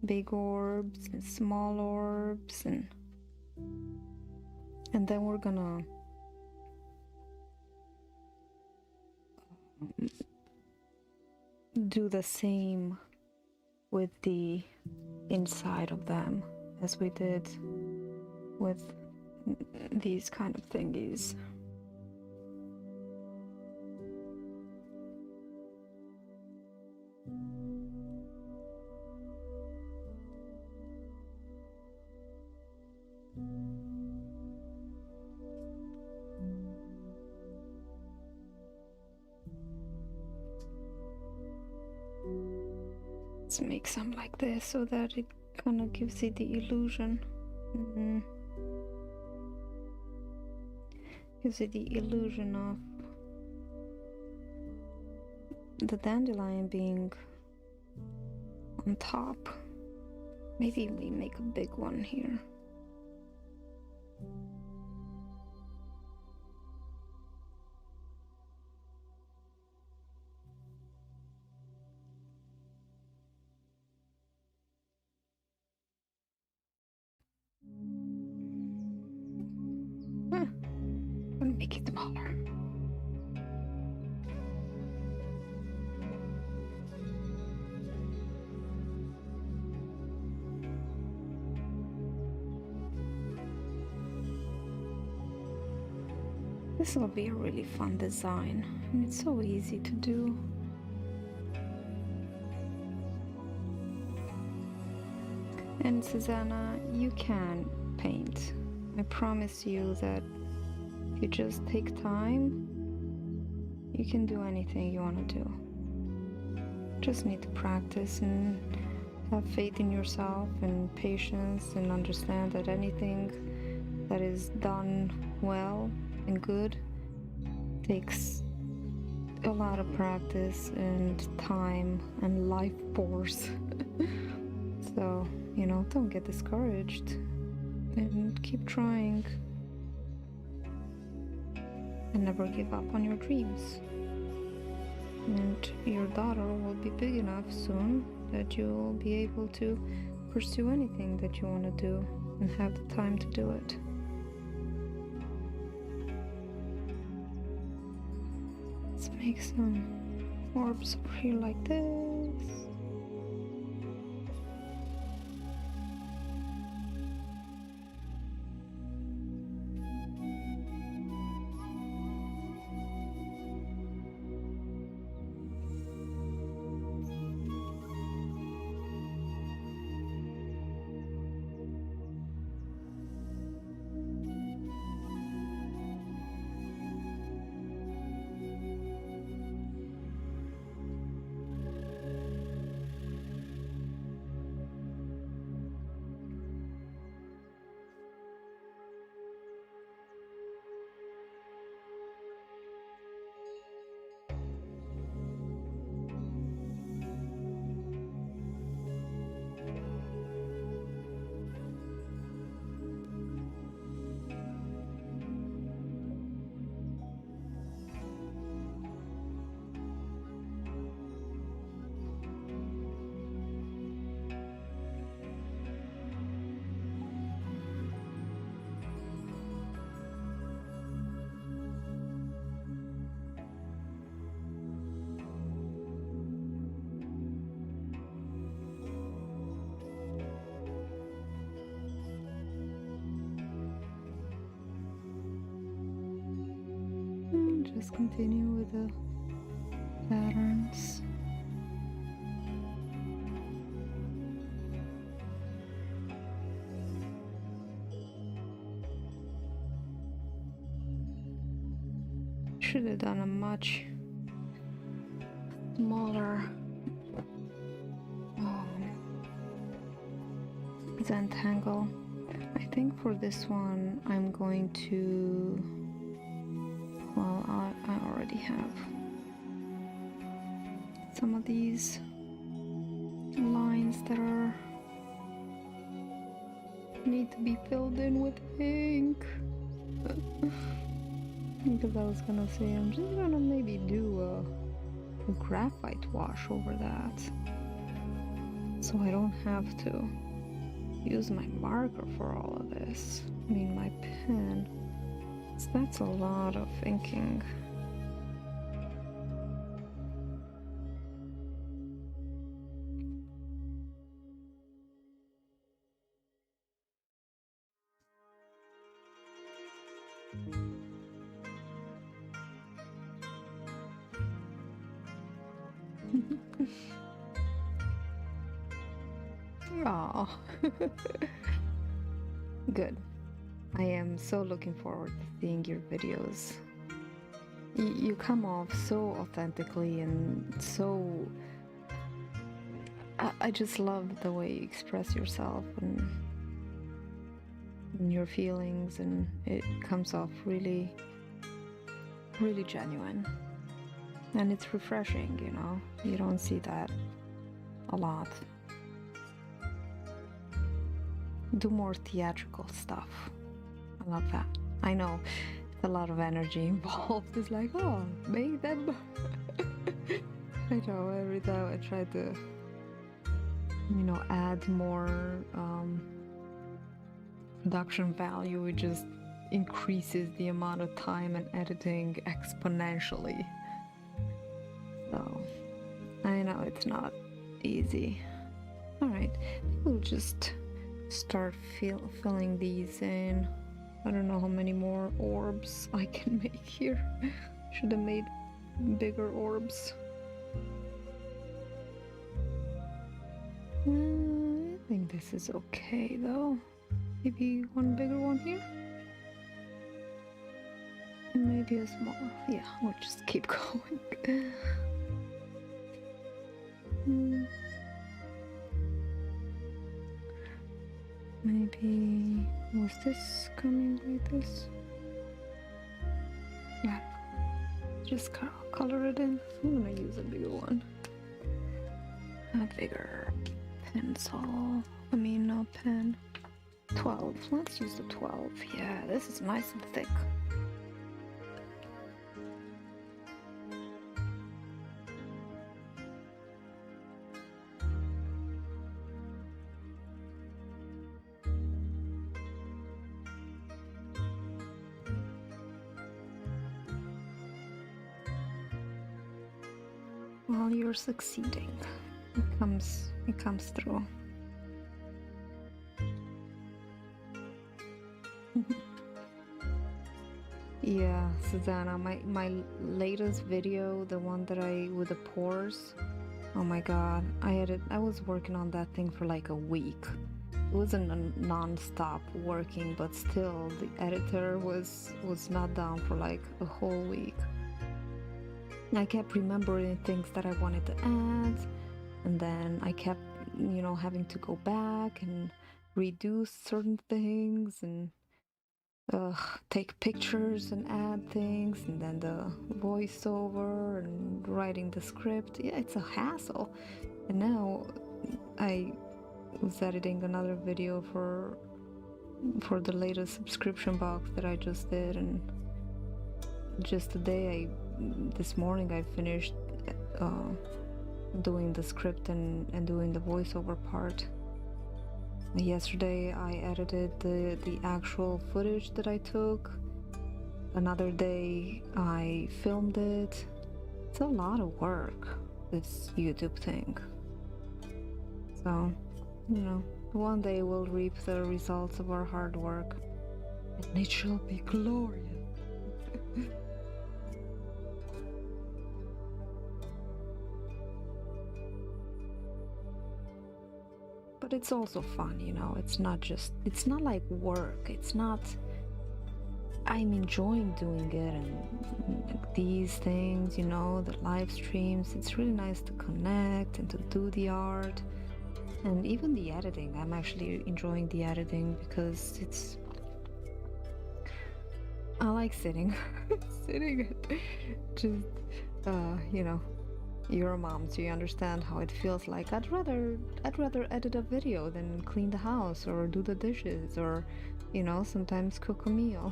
big orbs and small orbs, and then we're gonna do the same with the inside of them as we did with these kind of thingies. Let's make some like this so that it kind of gives it the illusion. Gives it the illusion of the dandelion being on top. Maybe we make a big one here. I'm gonna make it smaller. This will be a really fun design, and it's so easy to do. And Susanna, you can paint. I promise you that if you just take time, you can do anything you want to do. Just need to practice and have faith in yourself and patience, and understand that anything that is done well and good takes a lot of practice and time and life force. So, you know, don't get discouraged and keep trying, and never give up on your dreams. And your daughter will be big enough soon that you'll be able to pursue anything that you want to do and have the time to do it. Let's make some orbs over here like this. Just continue with the patterns. Should have done a much smaller Zentangle. I think for this one I'm going to, well, I already have some of these lines that need to be filled in with ink. Because I was gonna say I'm just gonna maybe do graphite wash over that, so I don't have to use my marker for all of this. I mean, my pen. So that's a lot of inking. Oh, good. I am so looking forward to seeing your videos. You come off so authentically and so... I just love the way you express yourself and your feelings, and it comes off really, really genuine. And it's refreshing, you know? You don't see that a lot. Do more theatrical stuff. I love that. I know it's a lot of energy involved. It's like, oh, make them. I know, every time I try to, you know, add more production value, it just increases the amount of time and editing exponentially. So, I know it's not easy. Alright, we'll just start filling these in. I don't know how many more orbs I can make here. Should have made bigger orbs. I think this is okay though. Maybe one bigger one here? And maybe a small. Yeah, we'll just keep going. Maybe, was this coming like this? Yeah, just color it in. I'm gonna use a bigger one. A bigger pencil, I mean not pen. 12, let's use the 12. Yeah, this is nice and thick. Well, you're succeeding. It comes through. Yeah, Susanna, my latest video, the one that I with the pores. Oh my god, I was working on that thing for like a week. It wasn't non-stop working, but still the editor was not down for like a whole week. I kept remembering things that I wanted to add, and then I kept, you know, having to go back and redo certain things and take pictures and add things, and then the voiceover and writing the script. Yeah, it's a hassle. And now I was editing another video for the latest subscription box that I just did, and just today this morning I finished doing the script and doing the voiceover part. Yesterday I edited the actual footage that I took. Another day I filmed it. It's a lot of work, this YouTube thing. So, you know, one day we'll reap the results of our hard work, and it shall be glorious. But it's also fun, you know, it's not like work, I'm enjoying doing it, and these things, you know, the live streams, it's really nice to connect and to do the art, and even the editing. I'm actually enjoying the editing because I like sitting, just, you know, you're a mom, so you understand how it feels like. I'd rather edit a video than clean the house or do the dishes or, you know, sometimes cook a meal.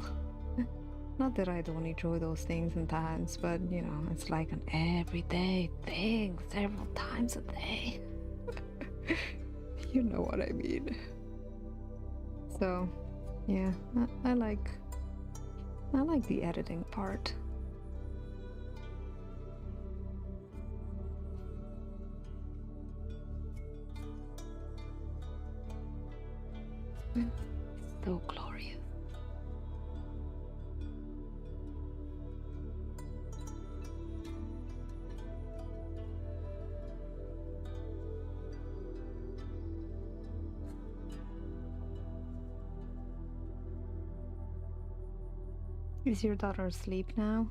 Not that I don't enjoy those things sometimes, but you know, it's like an everyday thing, several times a day. You know what I mean. So, yeah, I like the editing part. So glorious. Is your daughter asleep now?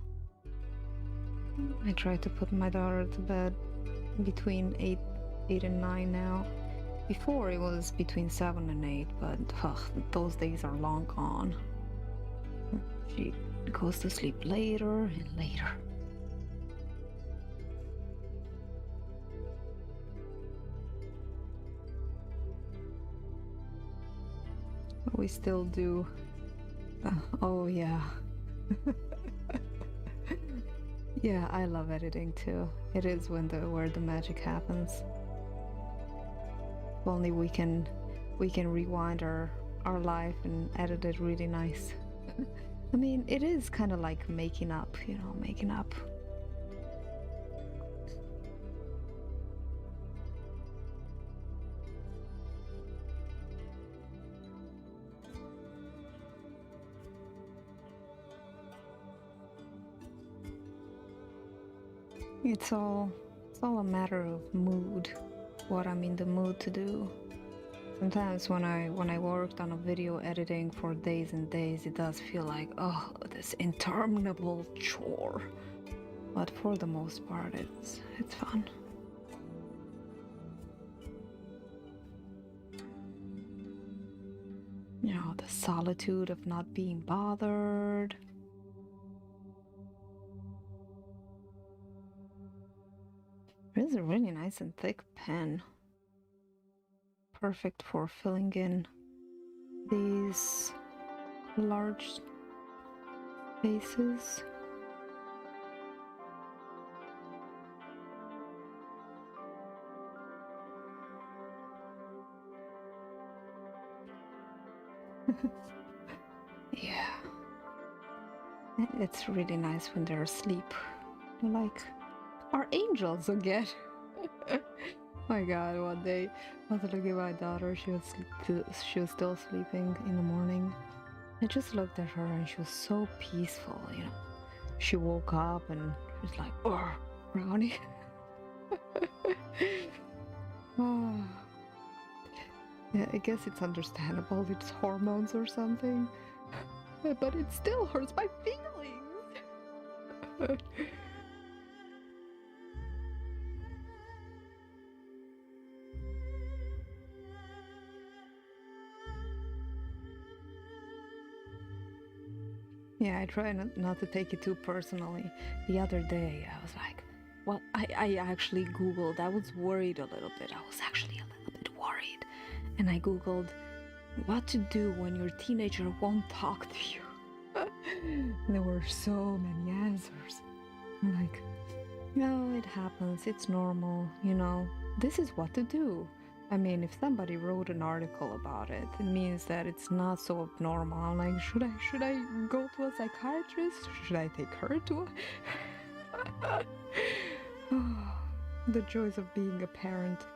I try to put my daughter to bed between 8 and 9 now. Before it was between 7 and 8, but those days are long gone. She goes to sleep later and later. But we still do. Oh yeah. Yeah, I love editing too. It is where the magic happens. If only we can rewind our life and edit it really nice. I mean, it is kind of like making up, you know, making up. It's all a matter of mood, what I'm in the mood to do. Sometimes when I worked on a video editing for days and days, it does feel like, oh, this interminable chore. But for the most part, it's fun. You know, the solitude of not being bothered. It is a really nice and thick pen. Perfect for filling in these large spaces. Yeah. It's really nice when they're asleep. They're like our angels again. My god, one day I was looking at my daughter, she was still sleeping in the morning. I just looked at her and she was so peaceful, you know. She woke up and she was like, oh, Brownie. Oh. Yeah, I guess it's understandable, it's hormones or something. But it still hurts my feelings. Yeah, I try not to take it too personally. The other day, I was like, well, I actually Googled, I was worried a little bit. I was actually a little bit worried. And I Googled what to do when your teenager won't talk to you. There were so many answers. I'm like, no, it happens, it's normal, you know, this is what to do. I mean, if somebody wrote an article about it, it means that it's not so abnormal. I'm like, should I go to a psychiatrist? Should I take her to a... The joys of being a parent.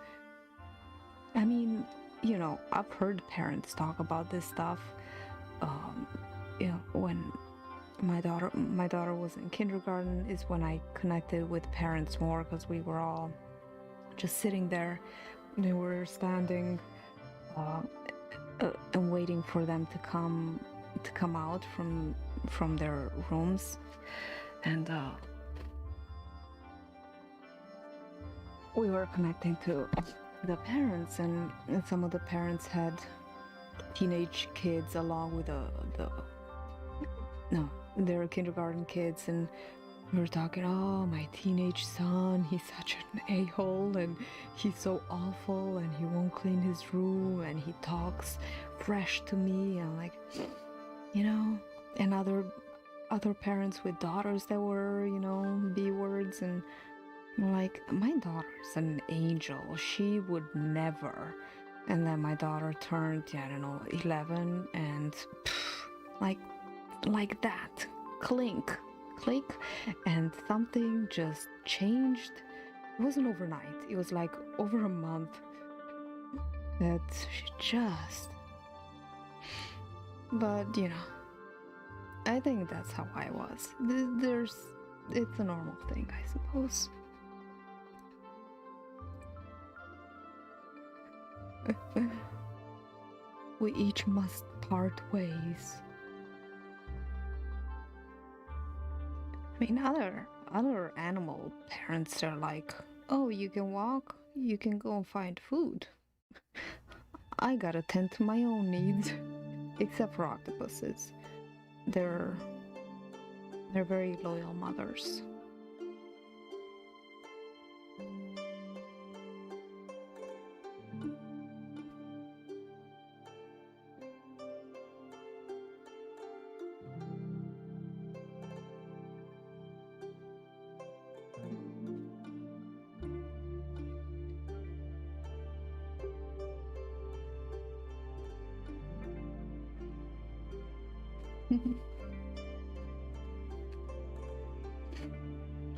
I mean, you know, I've heard parents talk about this stuff. You know, when my daughter was in kindergarten is when I connected with parents more, because we were all just sitting there. They were standing and waiting for them to come out from their rooms, and we were connecting to the parents, and some of the parents had teenage kids along with their kindergarten kids, and we were talking, oh, my teenage son, he's such an a-hole, and he's so awful, and he won't clean his room, and he talks fresh to me, and like, you know, and other other parents with daughters that were, B words, and I'm like, my daughter's an angel. She would never. And then my daughter turned, I don't know, 11, and like that, clink, click, and something just changed. It wasn't overnight. It was like over a month that she just. But I think that's how I was. It's a normal thing, I suppose. We each must part ways. I mean, other animal parents are like, oh, you can walk, you can go and find food. I gotta tend to my own needs. Except for octopuses. They're very loyal mothers.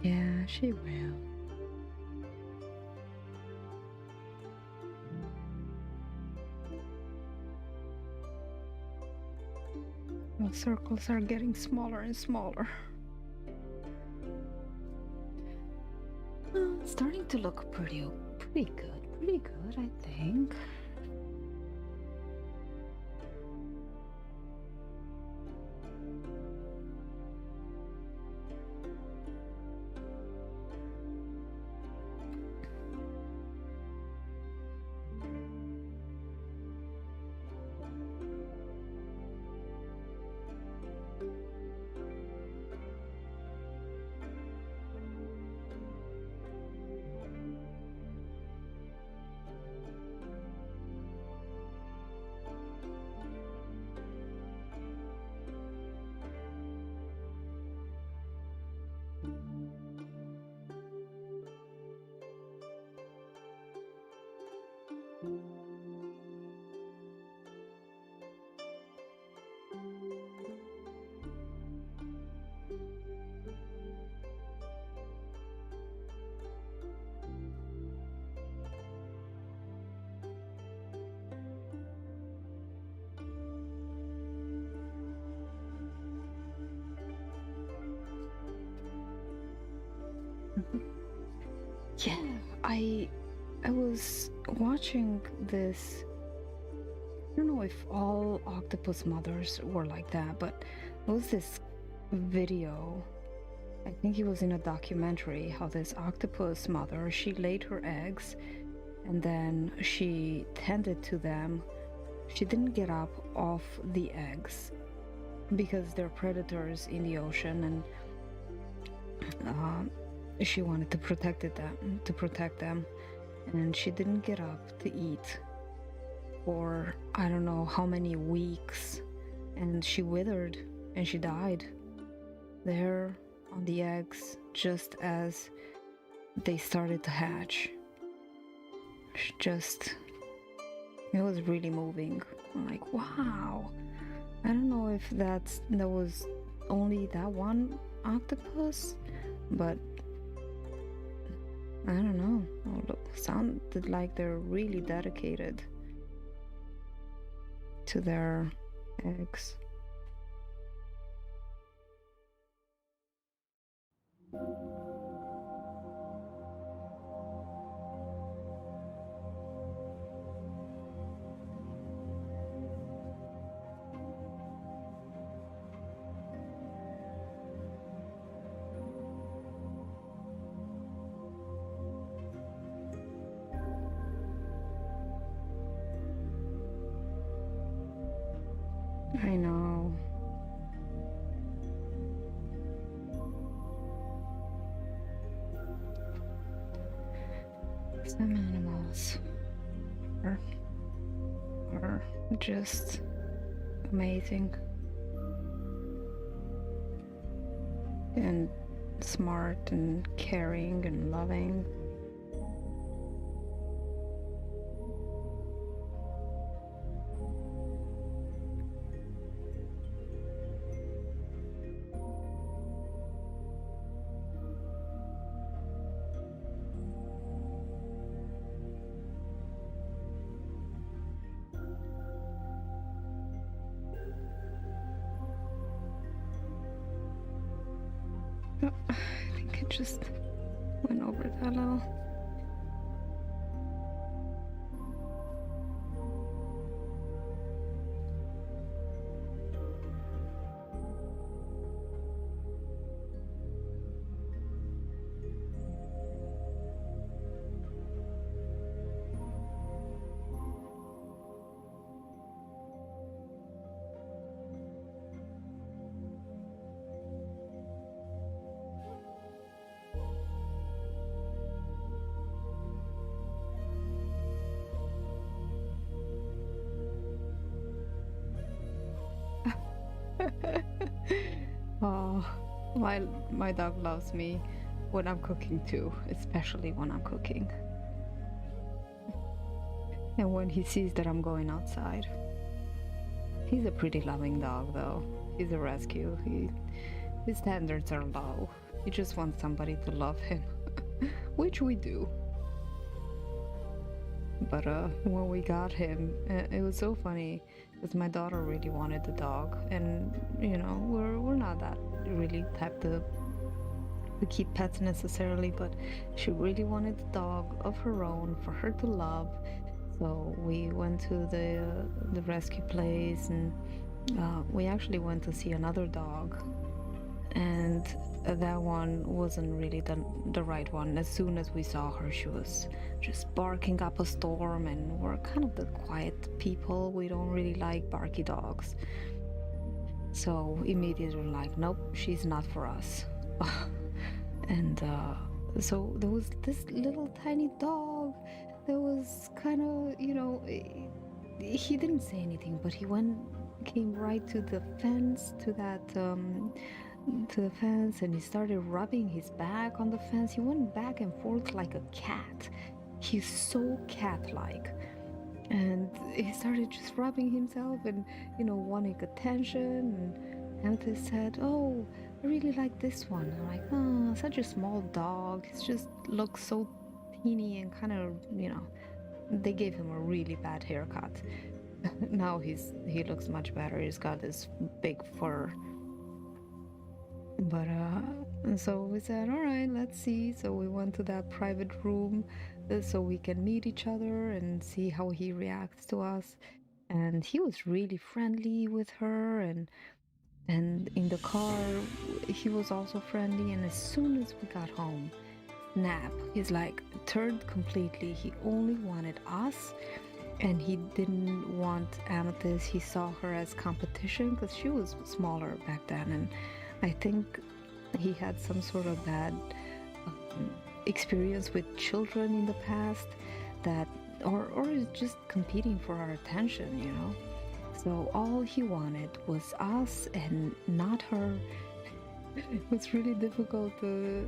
Yeah, she will. The circles are getting smaller and smaller. It's starting to look pretty good, I think. Yeah, I was watching this. I don't know if all octopus mothers were like that, but it was this video. I think it was in a documentary how this octopus mother, she laid her eggs and then she tended to them. She didn't get up off the eggs because they're predators in the ocean, and she wanted to protect them, and she didn't get up to eat for I don't know how many weeks, and she withered and she died there on the eggs just as they started to hatch. It was really moving. I'm like, wow. I don't know if that was only that one octopus, but I don't know. Sounded like they're really dedicated to their eggs. I know. Some animals are just amazing. and smart and caring and loving. Oh, I think it just went over that a little. Oh, my dog loves me when I'm cooking too, especially when I'm cooking. And when he sees that I'm going outside. He's a pretty loving dog though. He's a rescue. His standards are low. He just wants somebody to love him. Which we do. But when we got him, it was so funny because my daughter really wanted the dog, and you know we're not that really type to keep pets necessarily, but she really wanted the dog of her own for her to love. So we went to the rescue place, and we actually went to see another dog, and that one wasn't really the right one. As soon as we saw her, she was just barking up a storm, and we're kind of the quiet people. We don't really like barky dogs. So immediately we're like, nope, she's not for us. And so there was this little tiny dog that was kind of, you know, he didn't say anything, but he came right to the fence, to the fence, and he started rubbing his back on the fence. He went back and forth like a cat. He's so cat-like. And he started just rubbing himself and, you know, wanting attention. And Amethyst said, oh, I really like this one. I'm like, oh, such a small dog. He just looks so teeny and kind of, you know, they gave him a really bad haircut. Now he looks much better. He's got this big fur. But so we said, all right, let's see. So we went to that private room so we can meet each other and see how he reacts to us. And he was really friendly with her, and in the car he was also friendly. And as soon as we got home, snap, he's like turned completely. He only wanted us, and he didn't want Amethyst. He saw her as competition because she was smaller back then, and I think he had some sort of bad experience with children in the past, that or is just competing for our attention, you know. So all he wanted was us and not her. It was really difficult to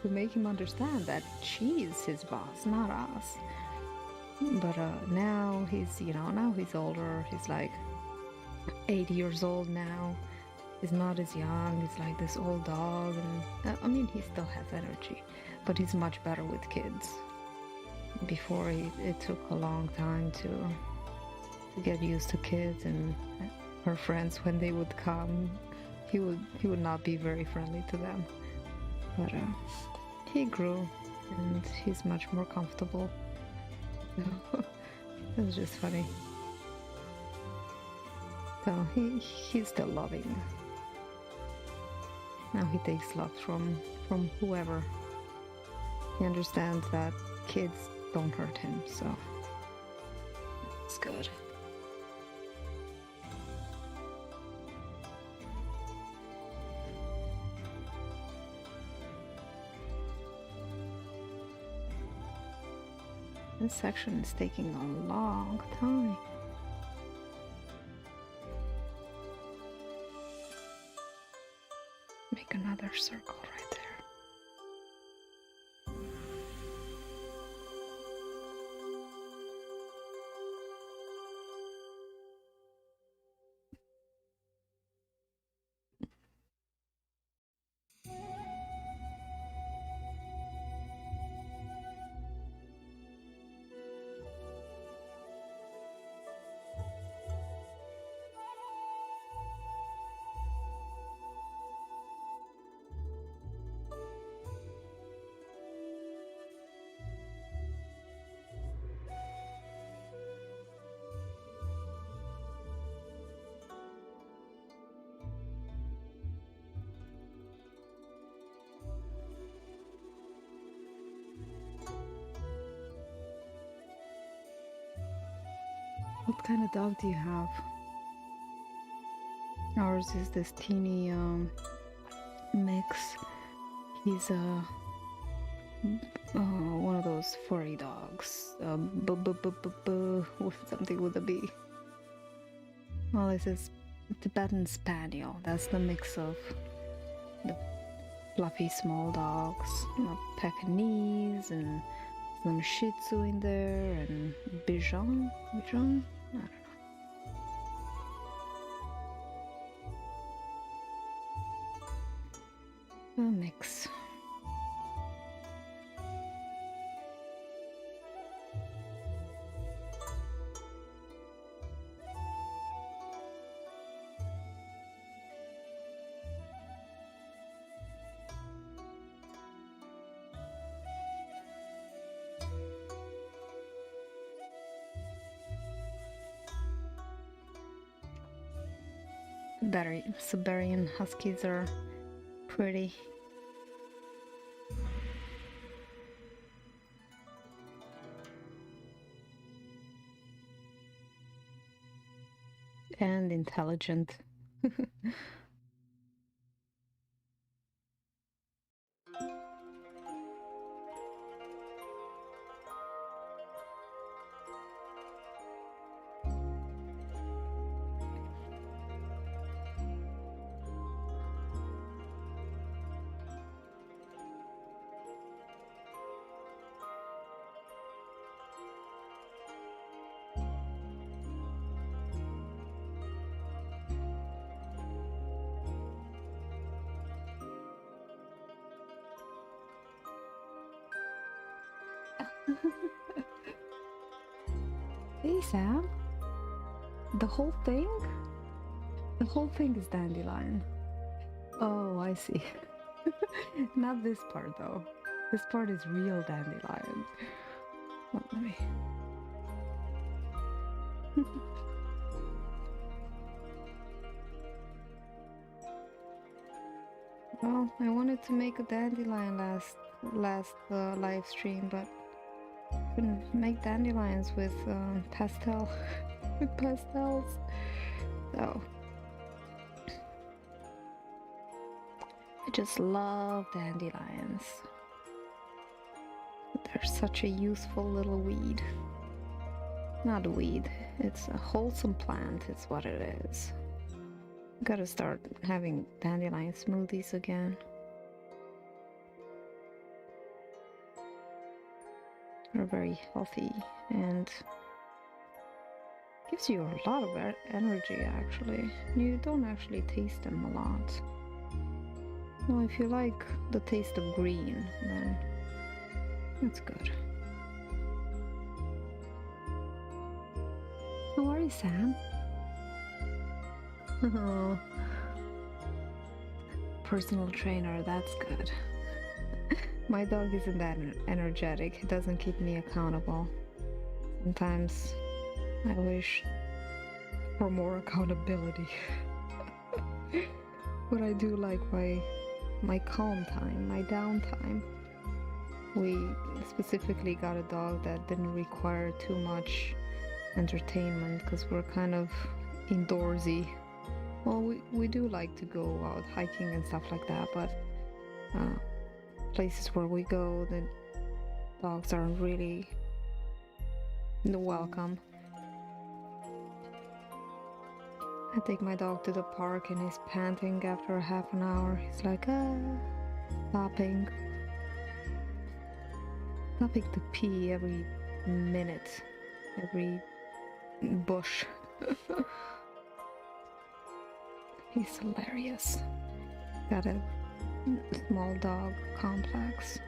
make him understand that she is his boss, not us. But now he's older. He's like 80 years old now. He's not as young. He's like this old dog, and I mean, he still has energy, but he's much better with kids. Before it took a long time to get used to kids, and her friends, when they would come, he would not be very friendly to them. But he grew, and he's much more comfortable. It was just funny. So he's still loving. Now he takes love from whoever. He understands that kids don't hurt him, so it's good. This section is taking a long time. make another circle right there. What kind of dog do you have? Ours is this teeny mix. He's one of those furry dogs. Something with a B. Well, this is Tibetan Spaniel. That's the mix of the fluffy small dogs, Pekingese and some Shih Tzu in there, and Bichon. I don't know. A mix. Siberian Huskies are pretty. And intelligent. Hey Sam, the whole thing? The whole thing is dandelion. Oh, I see. Not this part though. This part is real dandelion. Well, let me... Well, I wanted to make a dandelion last live stream, but couldn't make dandelions with pastels. So I just love dandelions. They're such a useful little weed. Not a weed, it's a wholesome plant, it's what it is. Gotta start having dandelion smoothies again. They're very healthy and gives you a lot of energy actually. You don't actually taste them a lot. Well, if you like the taste of green, then that's good. How are you, Sam? Oh, personal trainer, that's good. My dog isn't that energetic. It doesn't keep me accountable. Sometimes I wish for more accountability. But I do like my calm time, my downtime. We specifically got a dog that didn't require too much entertainment because we're kind of indoorsy. Well, we do like to go out hiking and stuff like that, but places where we go, the dogs aren't really welcome. I take my dog to the park and he's panting after half an hour. He's like, stopping to pee every minute, every bush. He's hilarious. Got a small dog complex.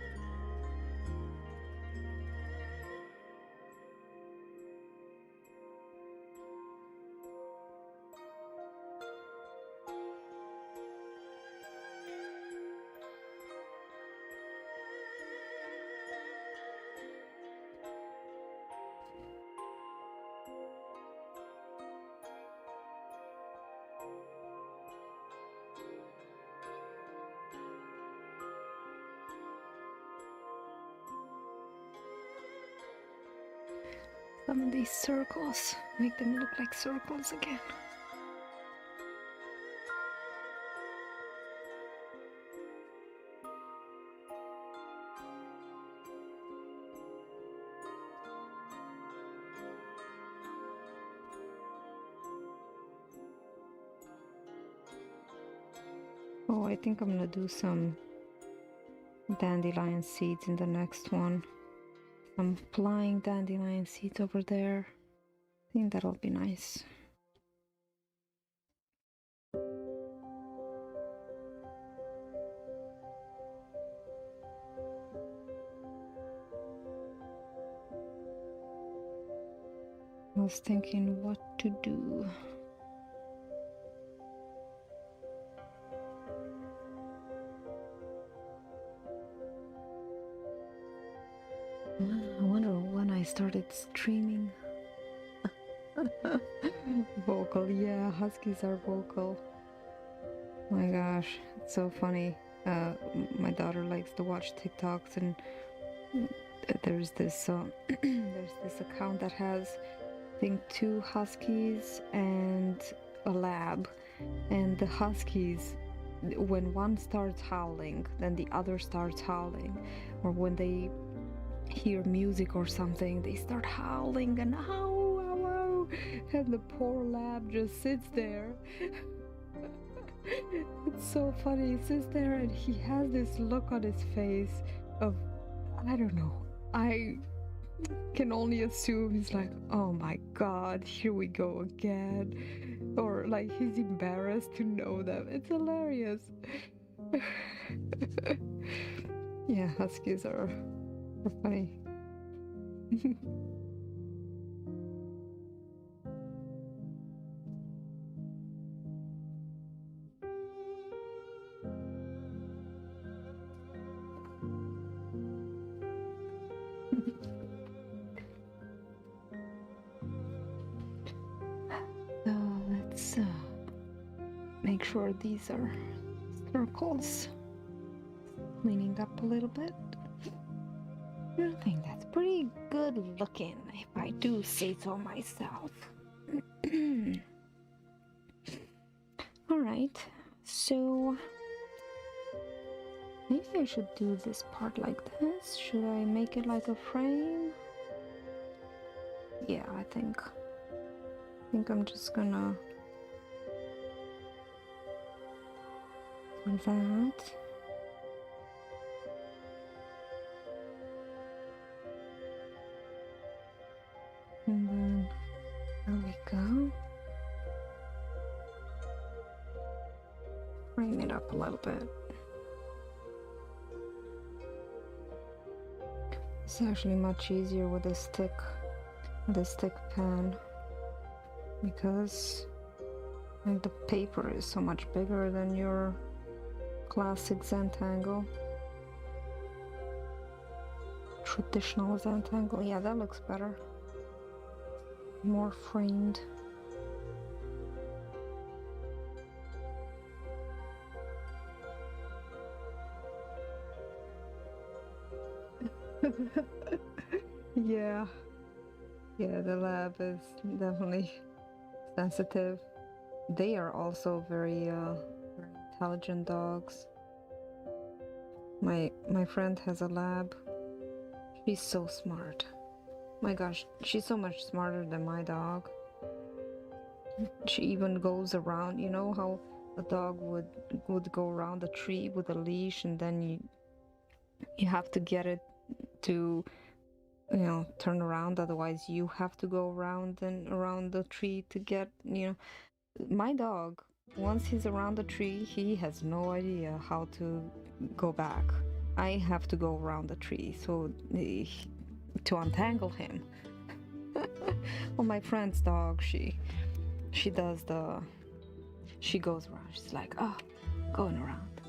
Some of these circles make them look like circles again. Oh, I think I'm gonna do some dandelion seeds in the next one. I'm flying dandelion seeds over there. I think that'll be nice. I was thinking what to do. I wonder when I started streaming. Vocal, yeah, huskies are vocal. My gosh, it's so funny. My daughter likes to watch TikToks, and there's this there's this account that has, I think, 2 huskies and a lab, and the huskies, when one starts howling, then the other starts howling, or when they hear music or something, they start howling and ow, ow, ow, and the poor lab just sits there. It's so funny. He sits there and he has this look on his face of, I don't know, I can only assume he's like, oh my god, here we go again, or like he's embarrassed to know them. It's hilarious. Yeah, huskies are funny. So let's make sure these are circles. Cleaning up a little bit. I think that's pretty good looking, if I do say so myself. Alright, so maybe I should do this part like this. Should I make it like a frame? Yeah, I think I'm just gonna do that. And then there we go. Frame it up a little bit. It's actually much easier with a stick pen, because like the paper is so much bigger than your classic Zentangle. Traditional Zentangle. Yeah, that looks better. More framed. Yeah. Yeah, the lab is definitely sensitive. They are also very intelligent dogs. My friend has a lab. She's so smart. My gosh, she's so much smarter than my dog. She even goes around, you know how a dog would go around a tree with a leash, and then you have to get it to, you know, turn around, otherwise you have to go around and around the tree to get, you know. My dog, once he's around the tree, he has no idea how to go back. I have to go around the tree so to untangle him. Well, my friend's dog, she does the, she goes around, she's like, oh, going around.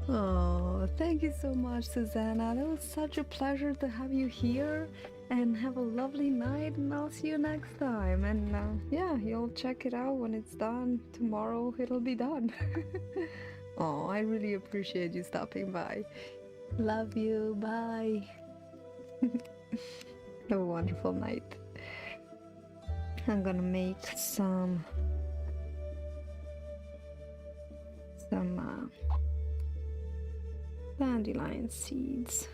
Oh, thank you so much, Susanna. That was such a pleasure to have you here, and have a lovely night, and I'll see you next time. And yeah, you'll check it out when it's done. Tomorrow it'll be done. Oh, I really appreciate you stopping by. Love you. Bye. Have a wonderful night. I'm gonna make some dandelion seeds.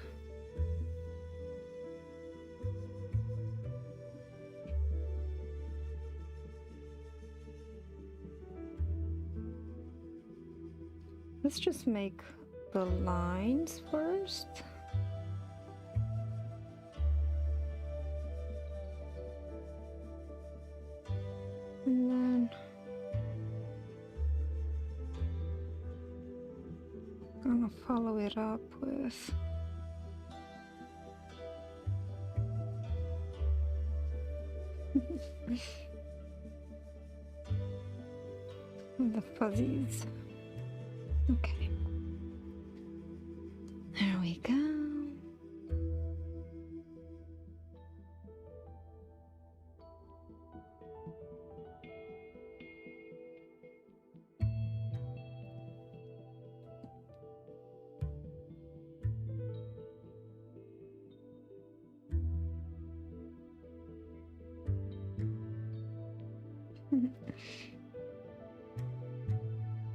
Let's just make the lines first. And then I'm gonna follow it up with the fuzzies. Okay. There we go.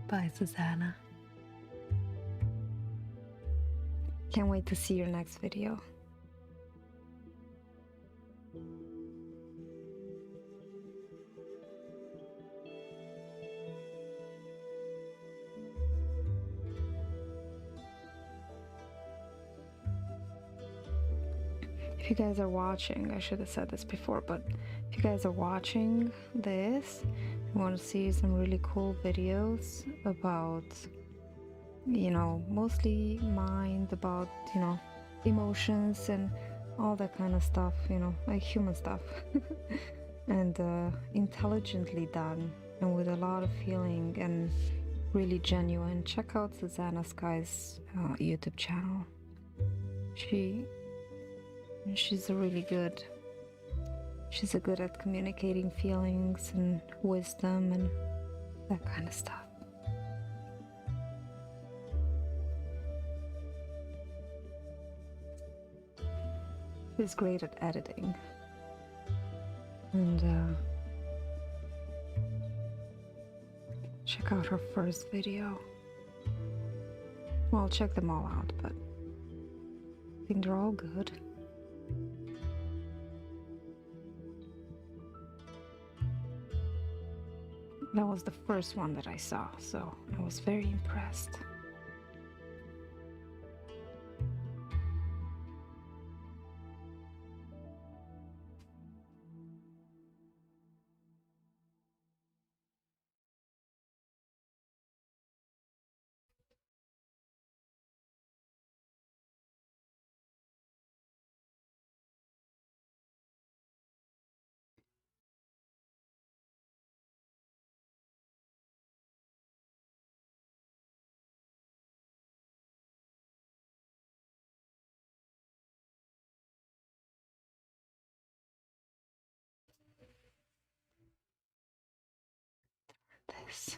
Bye, Susanna. Can't wait to see your next video. If you guys are watching, I should have said this before, but if you guys are watching this, you want to see some really cool videos about, you know, mostly mind, about, you know, emotions and all that kind of stuff, you know, like human stuff, and intelligently done and with a lot of feeling and really genuine, check out Susanna Sky's YouTube channel. She's a really good, she's a good at communicating feelings and wisdom and that kind of stuff. She's great at editing. And check out her first video. Well, check them all out, but I think they're all good. That was the first one that I saw, so I was very impressed. This.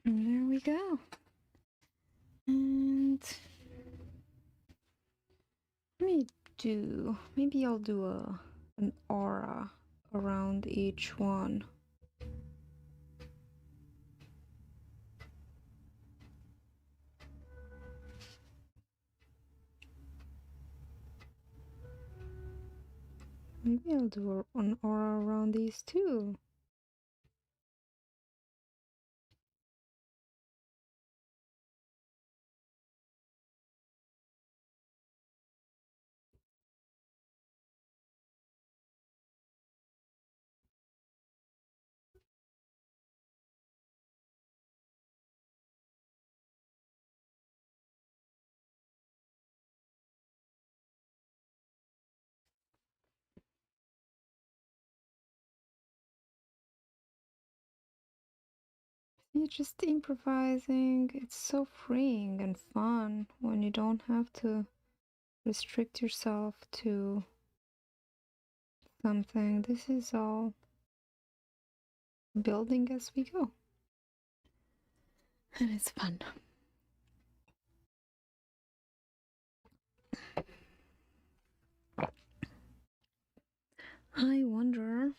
And there we go. And maybe I'll do an aura around each one. Maybe I'll do an aura around these too. You're just improvising. It's so freeing and fun when you don't have to restrict yourself to something. This is all building as we go. And it's fun. I wonder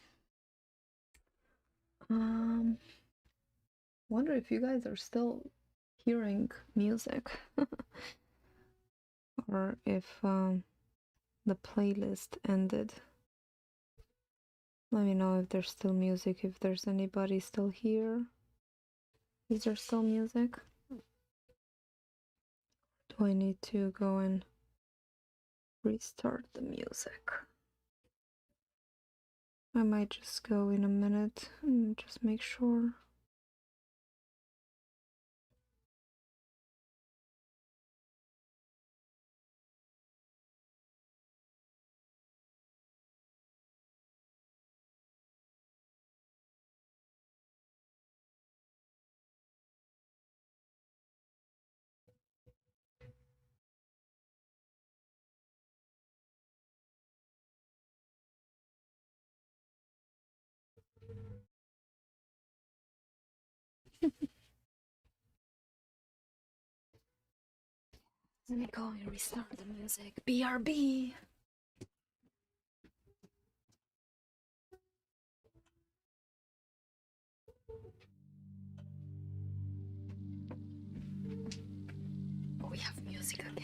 if you guys are still hearing music or if the playlist ended. Let me know if there's still music, if there's anybody still here. Is there still music? Do I need to go and restart the music? I might just go in a minute and just make sure. Let me go and restart the music. BRB! Oh, we have music again.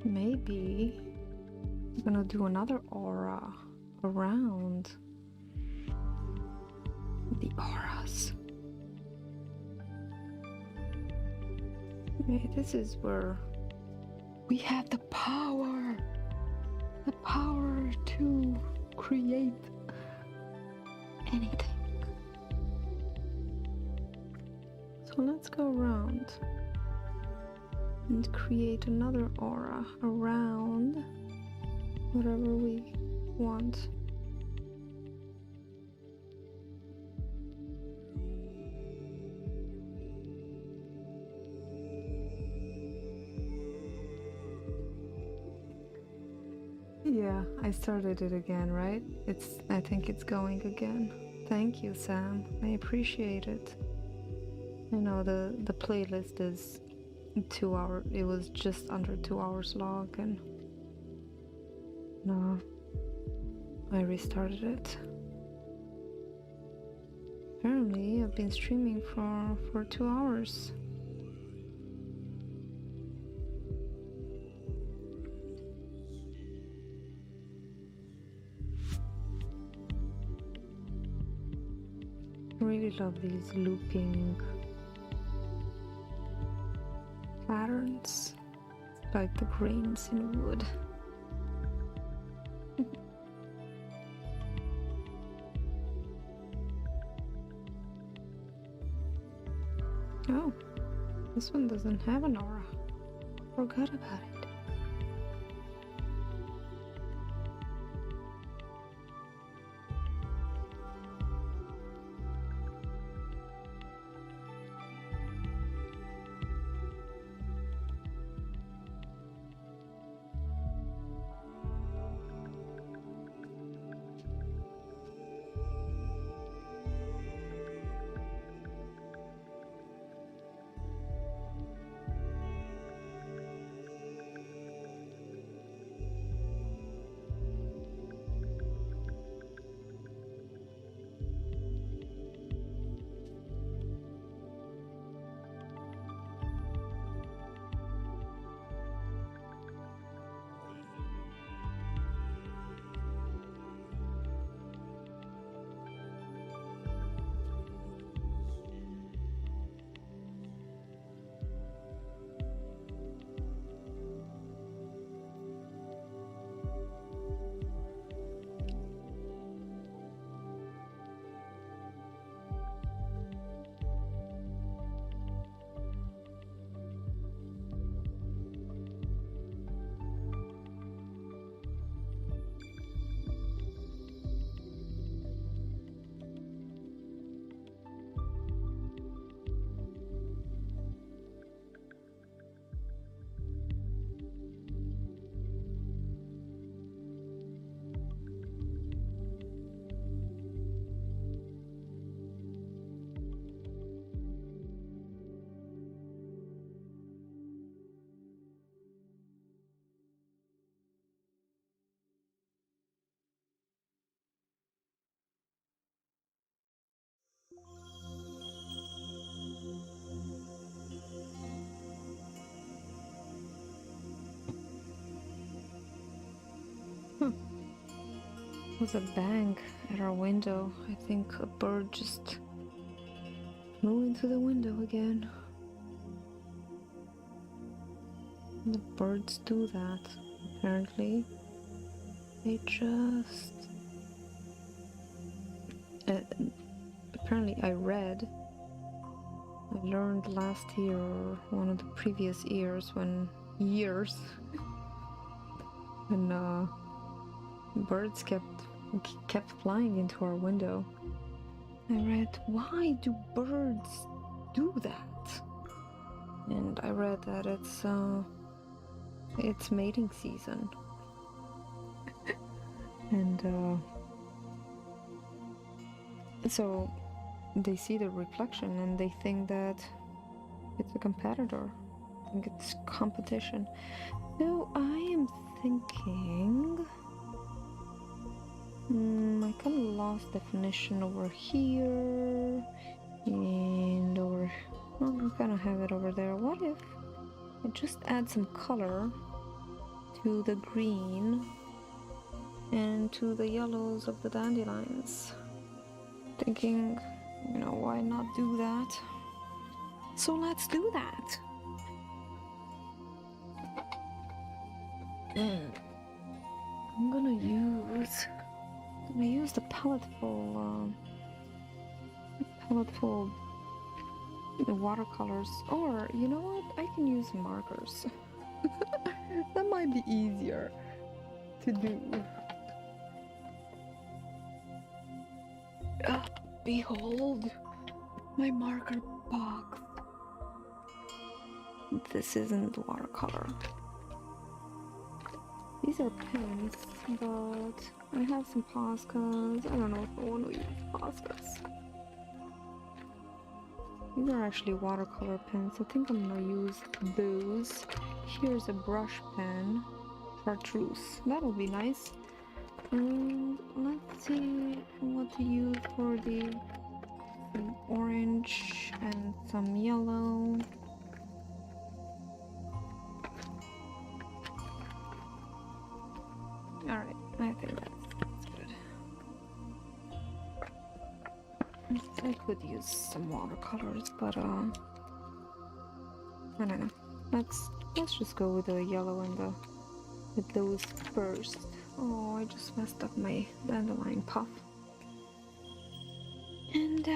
Maybe I'm gonna do another aura around the auras. Okay, this is where we have the power to create anything. So let's go around and create another aura around whatever we want. Yeah, I started it again, right? I think it's going again. Thank you, Sam. I appreciate it. I know the playlist is 2 hours. It was just under 2 hours long, and no, I restarted it. Apparently, I've been streaming for 2 hours. I really love these looping patterns, like the grains in wood. Oh, this one doesn't have an aura. Forgot about it. Was a bang at our window. I think a bird just flew into the window again. The birds do that, apparently. They just... apparently I learned last year, or one of the previous years, when birds kept flying into our window. I read, why do birds do that? And I read that it's mating season. And so they see the reflection and they think that it's a competitor. I think it's competition. So I am thinking... I kind of lost definition over here and over... Well, I kind of have it over there. What if I just add some color to the green and to the yellows of the dandelions? Thinking, why not do that? So let's do that. I'm gonna use the palettefull watercolors, or you know what? I can use markers. That might be easier to do. Behold, my marker box. This isn't watercolor. These are pens, but I have some Poscas. I don't know if I want to use Poscas. These are actually watercolor pens. I think I'm gonna use those. Here's a brush pen, chartreuse. That'll be nice. And let's see what to use for some orange and some yellow. Alright, I think that's good. I could use some watercolors, but I don't know. Let's just go with the yellow and with those first. Oh, I just messed up my dandelion puff. And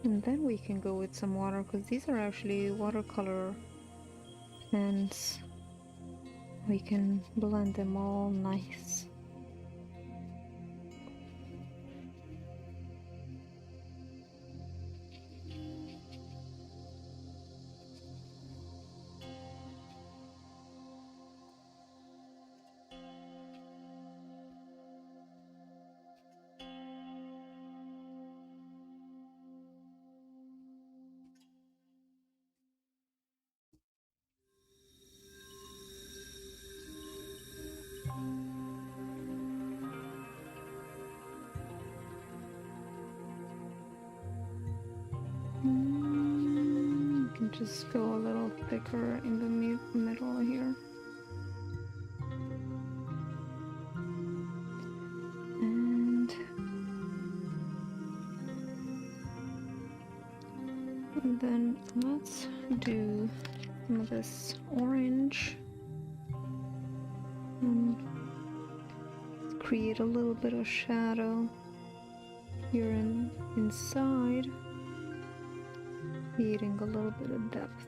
And then we can go with some water, because these are actually watercolor pens. We can blend them all nice. You can just go a little thicker in the middle here. And then let's do some of this orange and create a little bit of shadow here inside, creating a little bit of depth.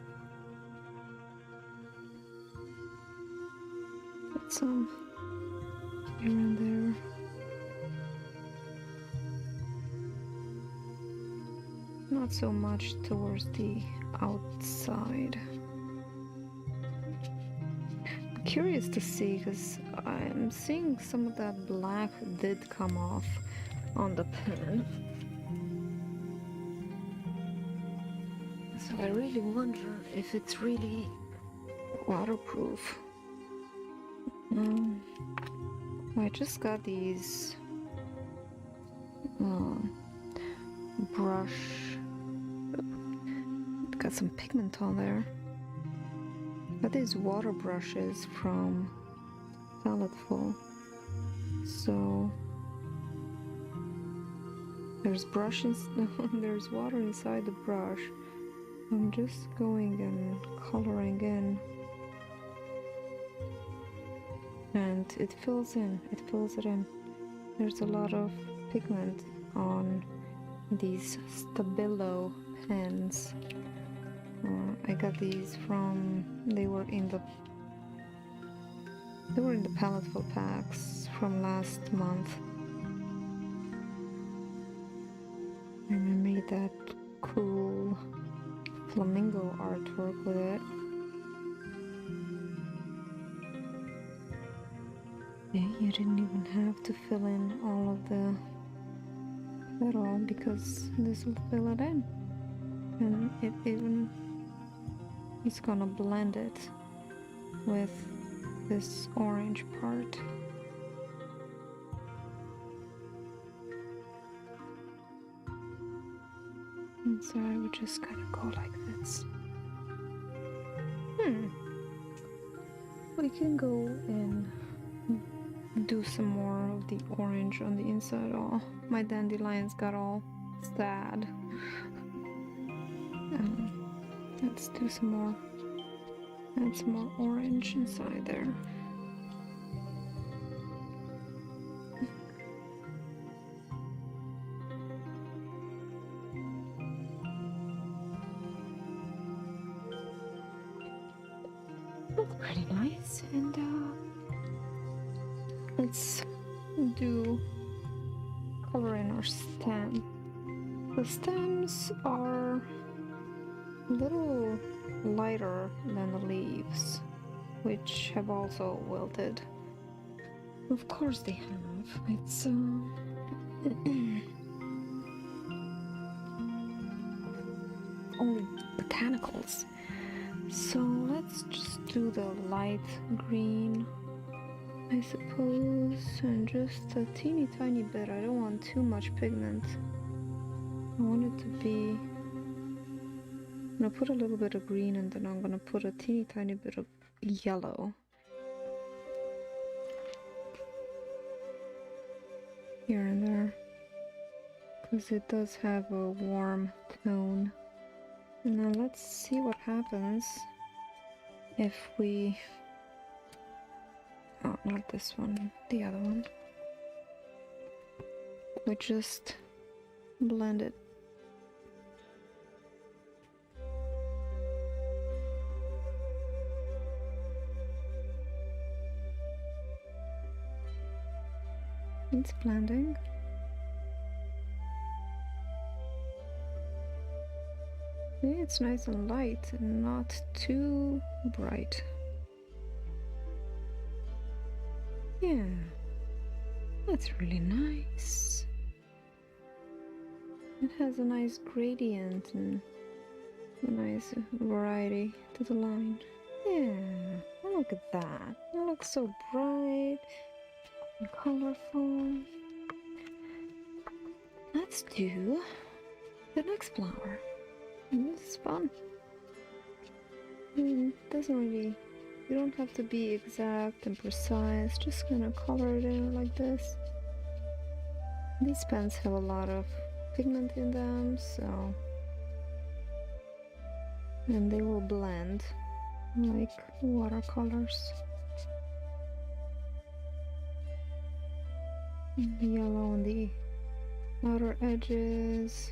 Put some here and there. Not so much towards the outside. I'm curious to see, because I'm seeing some of that black did come off on the pen. So I really wonder if it's really waterproof. I just got these brush. Got some pigment on there. Got these water brushes from Palettefull. So there's brushes, there's water inside the brush. I'm just going and coloring in, and it fills it in. There's a lot of pigment on these Stabilo pens. I got these from, they were in the Palettefull packs from last month, and I made that cool flamingo artwork with it. Yeah, you didn't even have to fill in all of the petal, because this will fill it in, and it's gonna blend it with this orange part. And so I would just kind of go like this. We can go and do some more of the orange on the inside. Oh, my dandelions got all sad. Let's do some more. Add some more orange inside there. Looks pretty nice. And let's do color in our stem. The stems are a little lighter than the leaves, which have also wilted. Of course they have. It's only botanicals. So let's just do the light green, I suppose, and just a teeny tiny bit. I don't want too much pigment. I want it to be, I'm gonna put a little bit of green, and then I'm gonna put a teeny tiny bit of yellow here and there, because it does have a warm tone. Now let's see what happens if we, oh, not this one, the other one. We just blend it It's blending. It's nice and light and not too bright. Yeah, that's really nice. It has a nice gradient and a nice variety to the line. Yeah, look at that. It looks so bright and colorful. Let's do the next flower. This is fun. It doesn't really, you don't have to be exact and precise, just gonna color it in like this. These pens have a lot of pigment in them, so, and they will blend like watercolors. The yellow on the outer edges.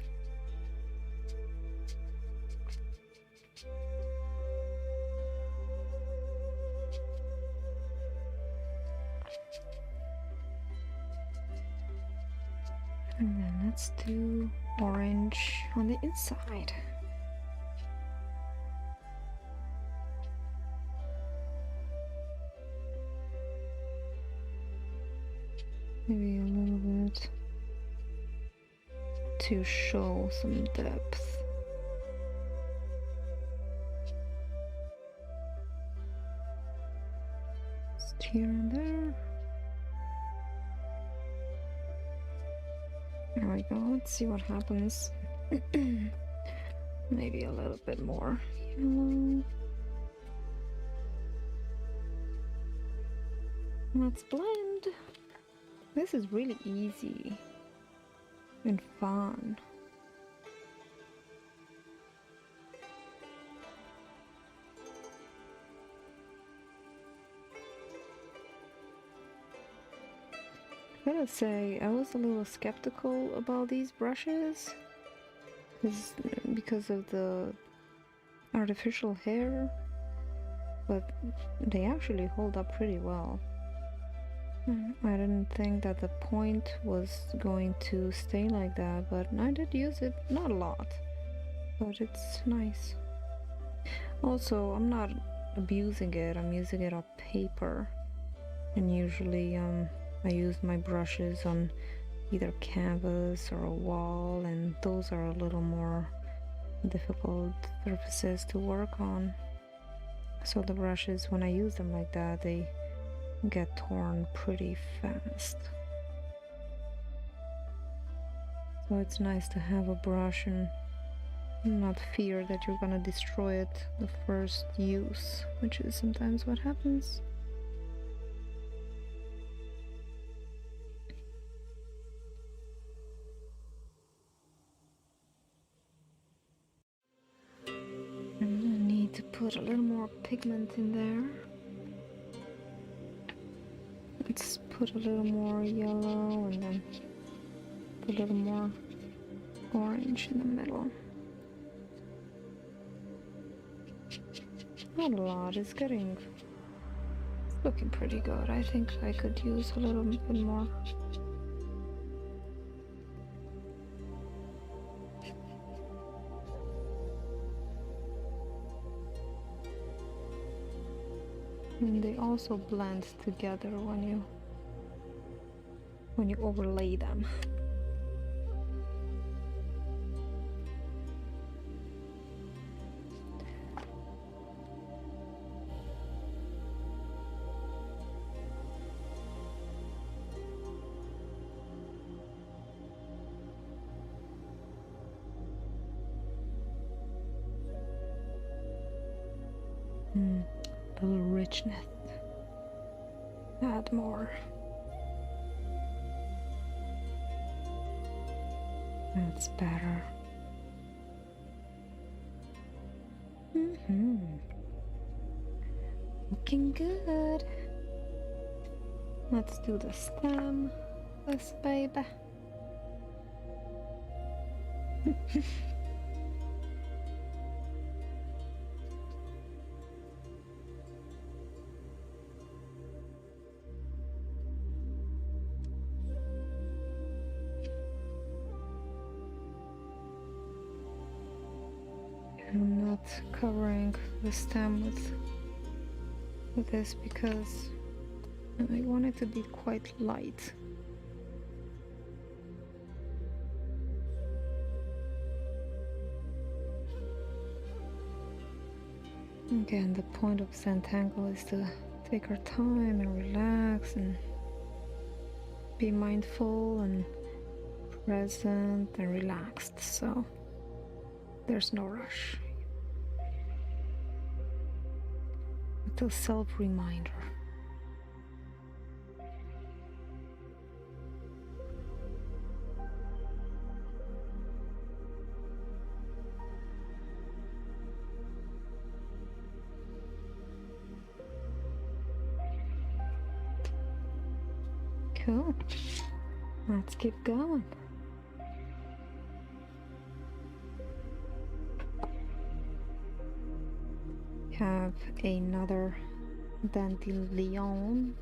And then let's do orange on the inside. Maybe a little bit to show some depth. Just here and there. There we go. Let's see what happens. Maybe a little bit more yellow. Let's blend. This is really easy and fun. I gotta say, I was a little skeptical about these brushes because of the artificial hair, but they actually hold up pretty well. I didn't think that the point was going to stay like that, but I did use it, not a lot, but it's nice. Also, I'm not abusing it, I'm using it on paper, and usually I use my brushes on either canvas or a wall, and those are a little more difficult surfaces to work on. So the brushes, when I use them like that, they get torn pretty fast. So it's nice to have a brush and not fear that you're gonna destroy it the first use, which is sometimes what happens. And I need to put a little more pigment in there. Let's put a little more yellow and then put a little more orange in the middle. Not a lot, it's looking pretty good. I think I could use a little bit more. And they also blend together when you overlay them. A little richness. Add more. That's better. Looking good. Let's do the stem. This baby. covering the stem with this because I want it to be quite light. Again, the point of Zentangle is to take our time and relax and be mindful and present and relaxed, so there's no rush. It's a self-reminder. Cool. Let's keep going. Have another dandelion.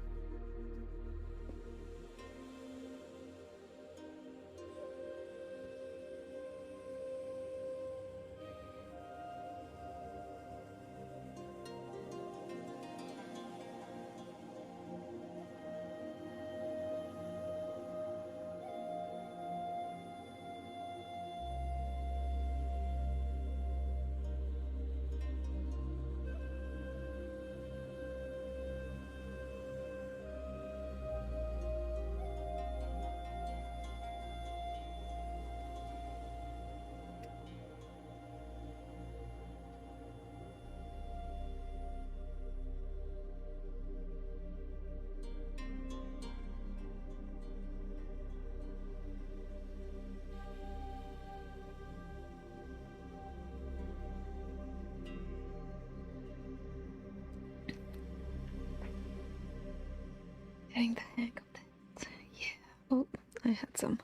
Getting the hang of that. Yeah. Oh, I had some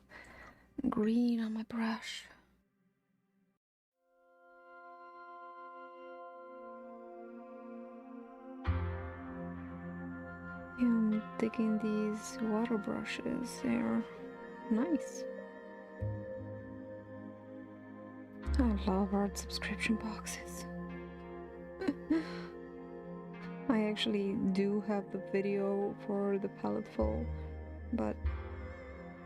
green on my brush. I'm digging these water brushes. They're nice. I love art subscription boxes. I actually do have the video for the palette full, but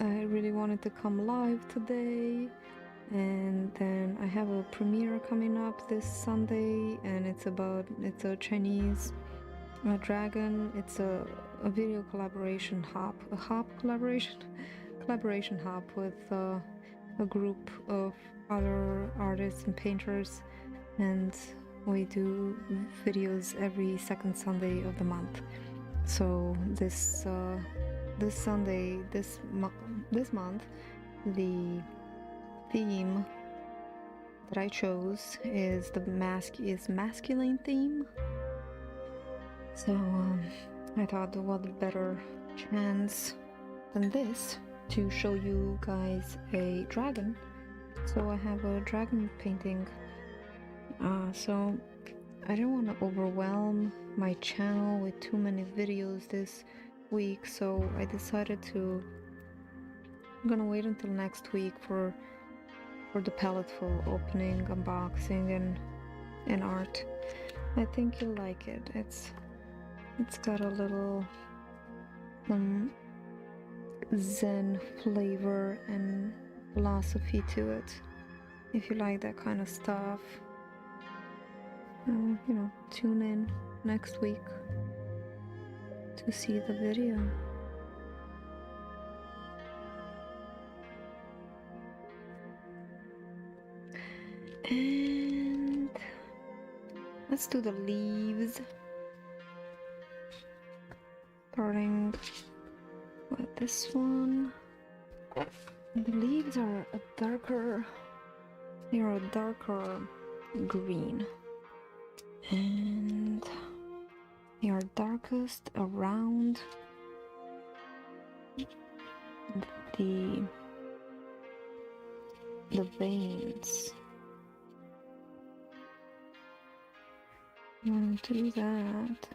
I really wanted to come live today, and then I have a premiere coming up this Sunday, and it's a Chinese dragon. It's a video collaboration hub, collaboration hub with a group of other artists and painters, and we do videos every second Sunday of the month. So this Sunday, this month, the theme that I chose is masculine theme. So I thought, what better chance than this to show you guys a dragon. So I have a dragon painting. So I don't want to overwhelm my channel with too many videos this week, so I decided I'm gonna wait until next week for the palette full opening, unboxing, and art. I think you'll like it. It's got a little Zen flavor and philosophy to it. If you like that kind of stuff, tune in next week to see the video. And let's do the leaves, starting with this one. The leaves are a darker green, and they are darkest around the veins. You want to do that.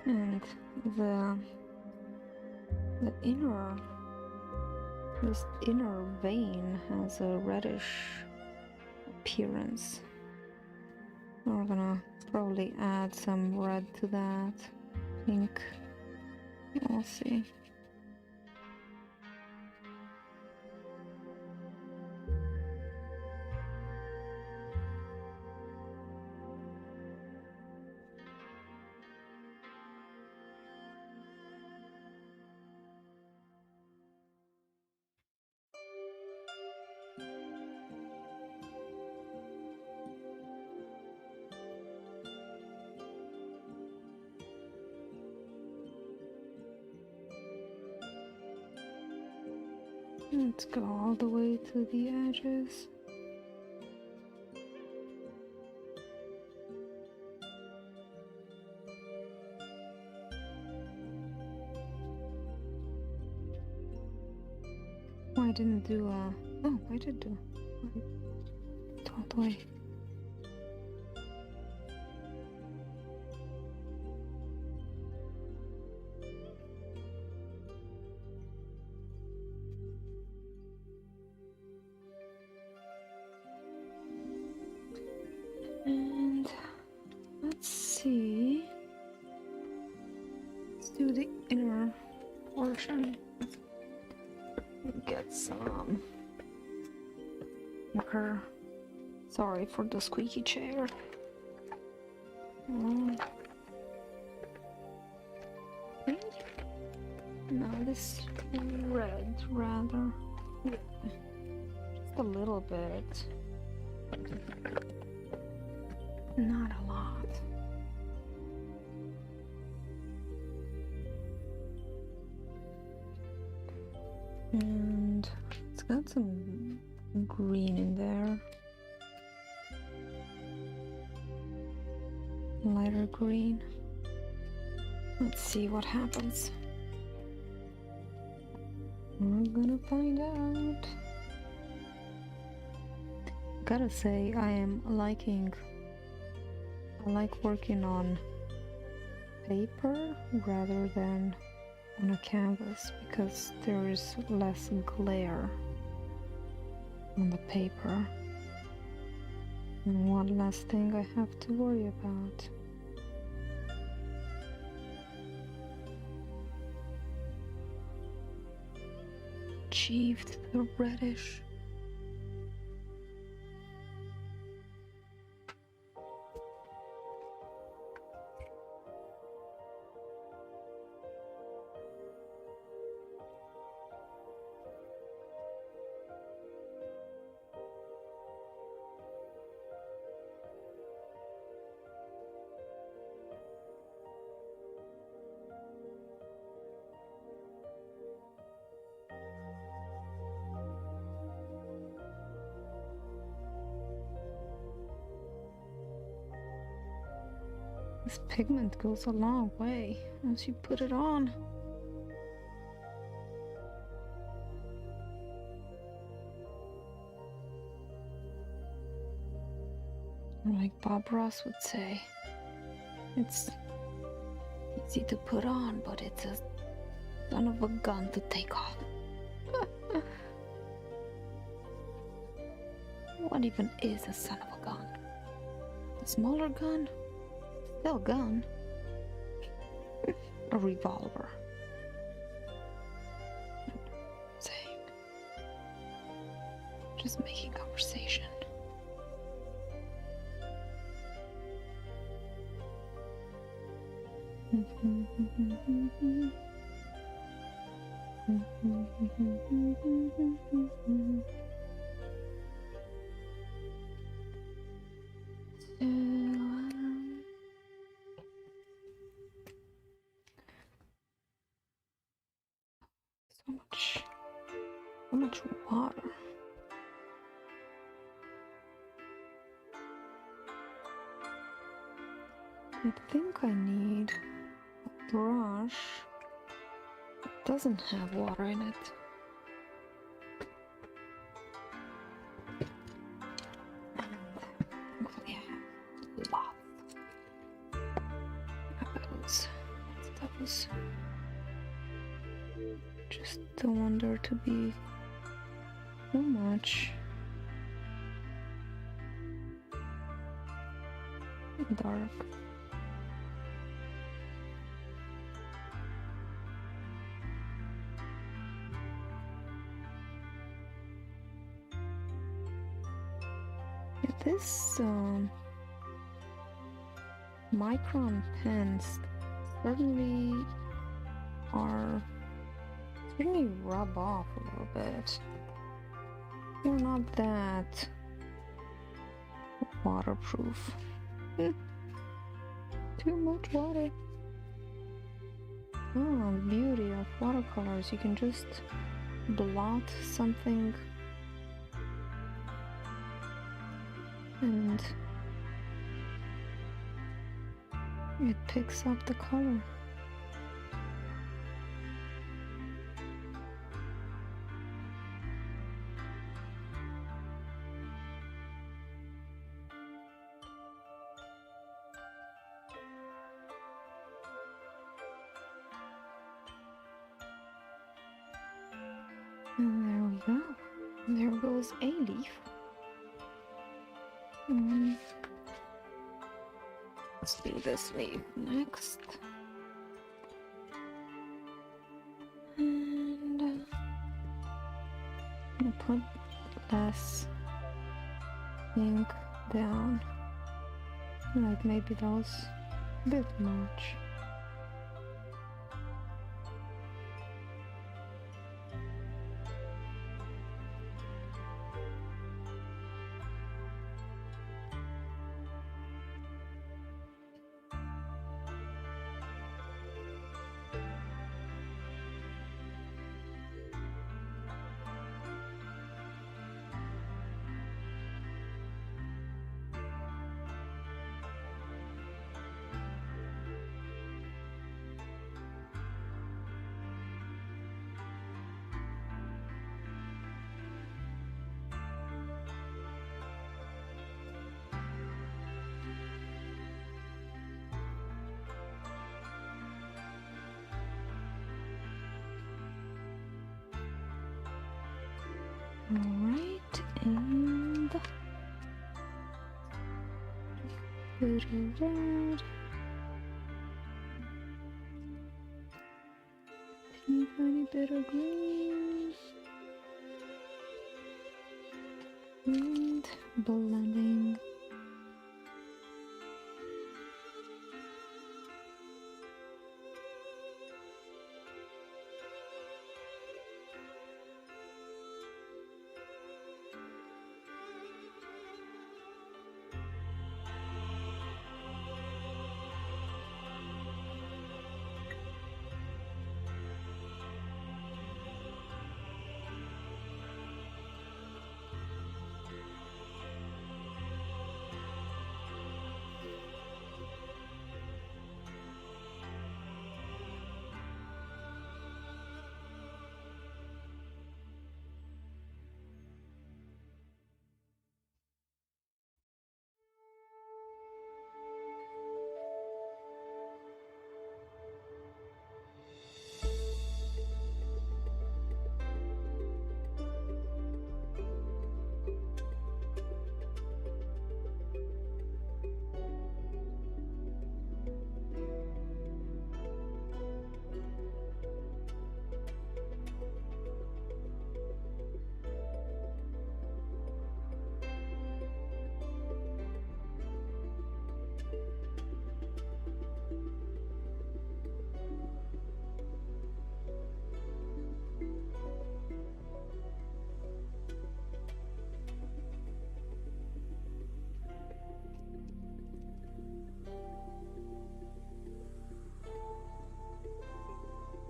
And the inner, this inner vein has a reddish appearance. We're gonna probably add some red to that. Pink. We'll see. Let's go all the way to the edges. Oh, I didn't do a... Oh, I did do... All the way. And let's see. Let's do the inner portion. Get some marker. Sorry for the squeaky chair. No, this red rather. Yeah. Just a little bit. Not a lot. And it's got some green in there. Lighter green. Let's see what happens. We're gonna find out. Gotta say, I like working on paper rather than on a canvas because there is less glare on the paper. And one less thing I have to worry about. Achieved the reddish. This pigment goes a long way once you put it on. Like Bob Ross would say, it's easy to put on, but it's a son of a gun to take off. What even is a son of a gun? A smaller gun? Still a gun. A revolver. Saying. Just making conversation. So much water. I think I need a brush that doesn't have water in it. And hopefully I have lots of those. those. Just don't want there to be too much dark. Yeah, this micron pens certainly rub off a little bit. They're not that waterproof. Too much water. Oh, the beauty of watercolors. You can just blot something and it picks up the color. And there we go. There goes a leaf. Let's do this leaf next. And I'll put less ink down. Like maybe that was a bit much. Alright, and bit of red, teeny bit of green, and blending.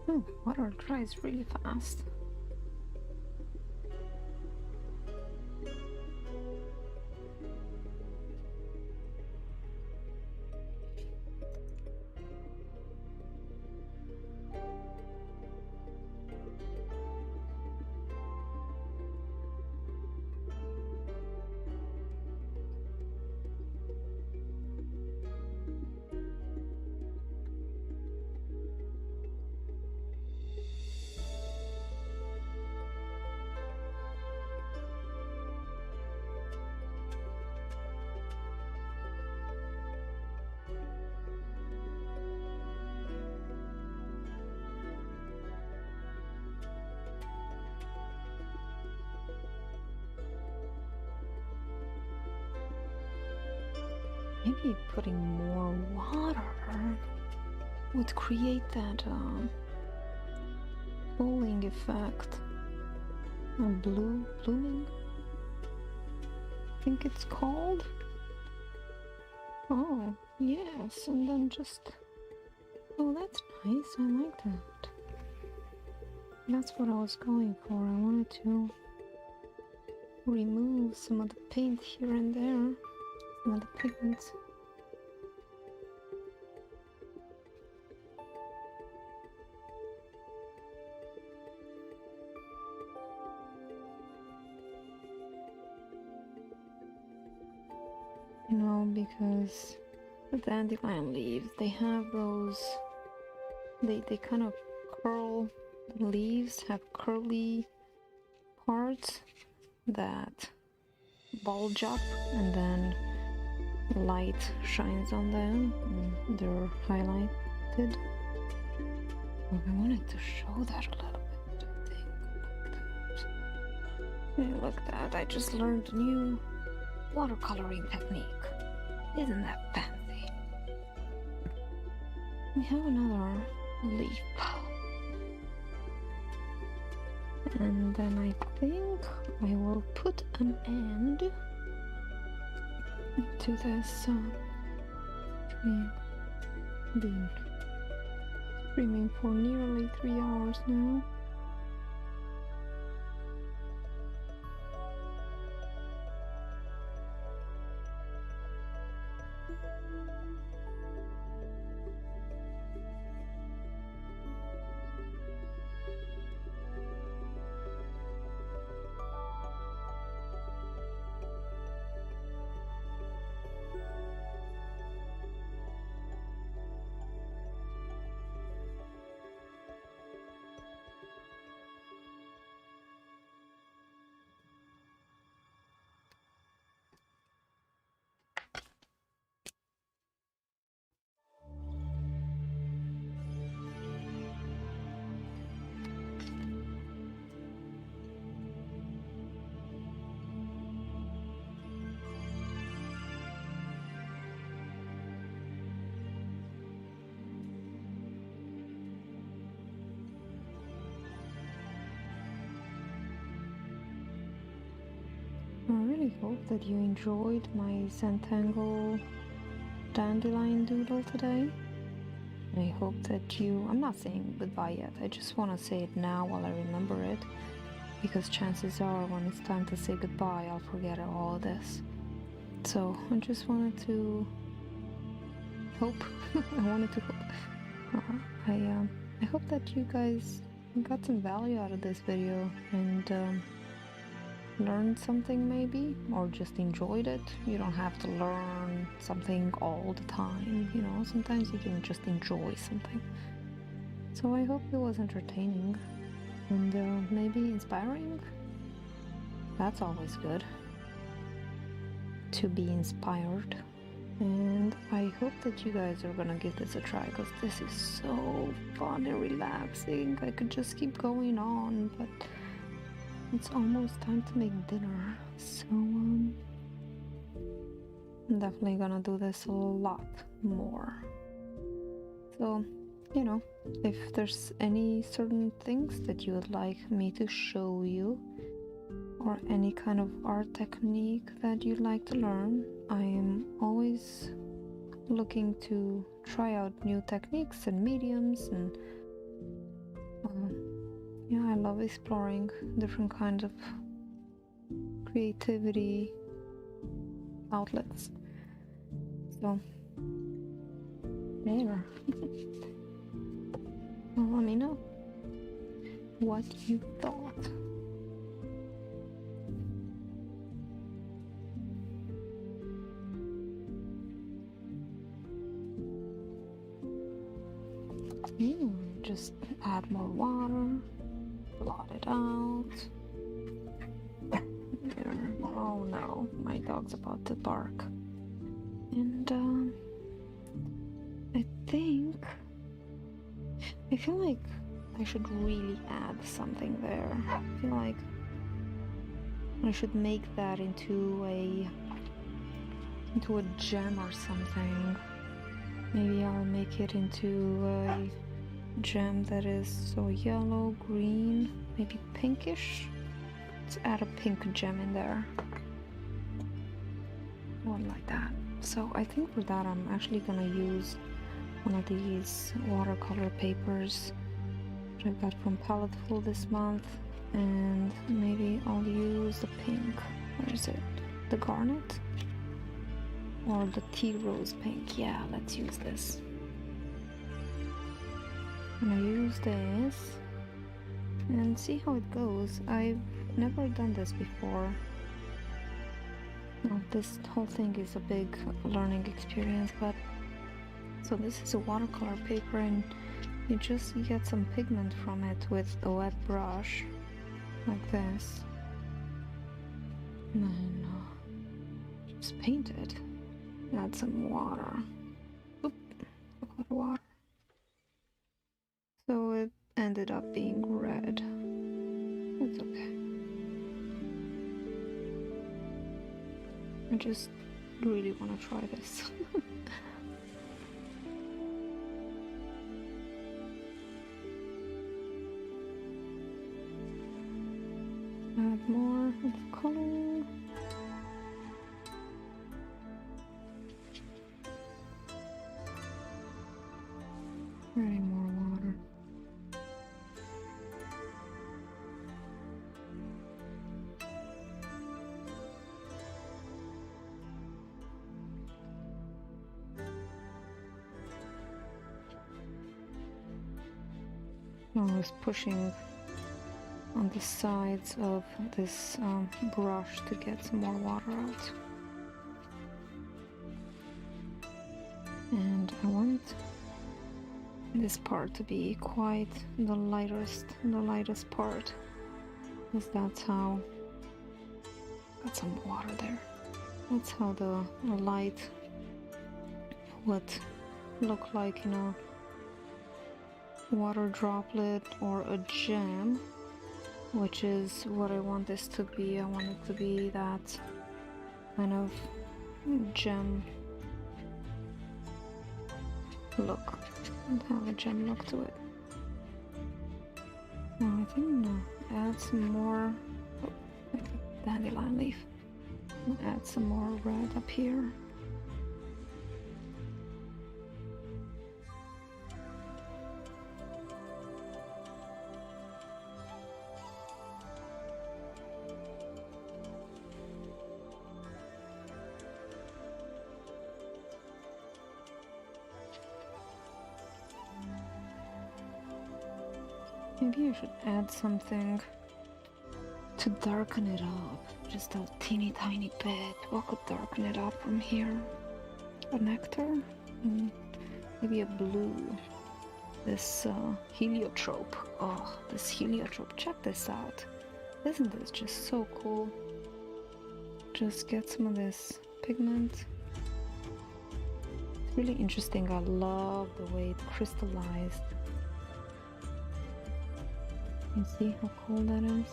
Oh, water dries really fast. Maybe putting more water would create that cooling effect. Blooming, I think it's called. Oh, yes, and then just... Oh, that's nice, I like that. That's what I was going for. I wanted to remove some of the paint here and there, some of the pigments. You know, because the dandelion leaves, they have those, they kind of curl, the leaves have curly parts that bulge up, and then light shines on them and they're highlighted. Oh, I wanted to show that a little bit, I think. Hey, look at that, I just learned a new watercoloring technique. Isn't that fancy? We have another leaf. And then I think I will put an end to this tree. Been streaming for nearly 3 hours now. I really hope that you enjoyed my Zentangle Dandelion doodle today. I hope that you... I'm not saying goodbye yet, I just want to say it now while I remember it, because chances are when it's time to say goodbye I'll forget all of this. So I just wanted to hope, I wanted to hope. I hope that you guys got some value out of this video and learned something maybe, or just enjoyed it. You don't have to learn something all the time, you know, sometimes you can just enjoy something. So I hope it was entertaining and maybe inspiring. That's always good, to be inspired. And I hope that you guys are gonna give this a try, because this is so fun and relaxing. I could just keep going on, but it's almost time to make dinner, so I'm definitely gonna do this a lot more. So, you know, if there's any certain things that you would like me to show you, or any kind of art technique that you'd like to learn, I am always looking to try out new techniques and mediums, and yeah, I love exploring different kinds of creativity outlets. So, there. Well, let me know what you thought. Just add more water, blot it out. There. Oh no, my dog's about to bark. And I feel like I should really add something there. I feel like I should make that into a into a gem or something. Maybe I'll make it into a gem that is so yellow, green, maybe pinkish. Let's add a pink gem in there. One like that. So I think for that I'm actually gonna use one of these watercolor papers that I got from Palettefull this month, and maybe I'll use the pink. Where is it? The garnet? Or the tea rose pink. Yeah, let's use this. I'm gonna use this and see how it goes. I've never done this before. Well, this whole thing is a big learning experience, but so this is a watercolor paper and you just get some pigment from it with a wet brush like this, and then just paint it. Add some water. Oop, a lot of water. So it ended up being red. It's okay. I just really want to try this. Add more of the color. Adding more water. I was pushing on the sides of this brush to get some more water out. And I want this part to be quite the lightest part, because that's how, got some water there, that's how the light would look like in a water droplet or a gem, which is what I want this to be. I want it to be that kind of gem look, and have a gem look to it. Now I think I'm gonna add some more dandelion leaf. Add some more red up here. Maybe I should add something to darken it up, just a teeny tiny bit. What could darken it up from here? A nectar? Maybe a blue. This heliotrope. Oh, this heliotrope. Check this out. Isn't this just so cool? Just get some of this pigment. It's really interesting. I love the way it crystallized. You see how cool that is?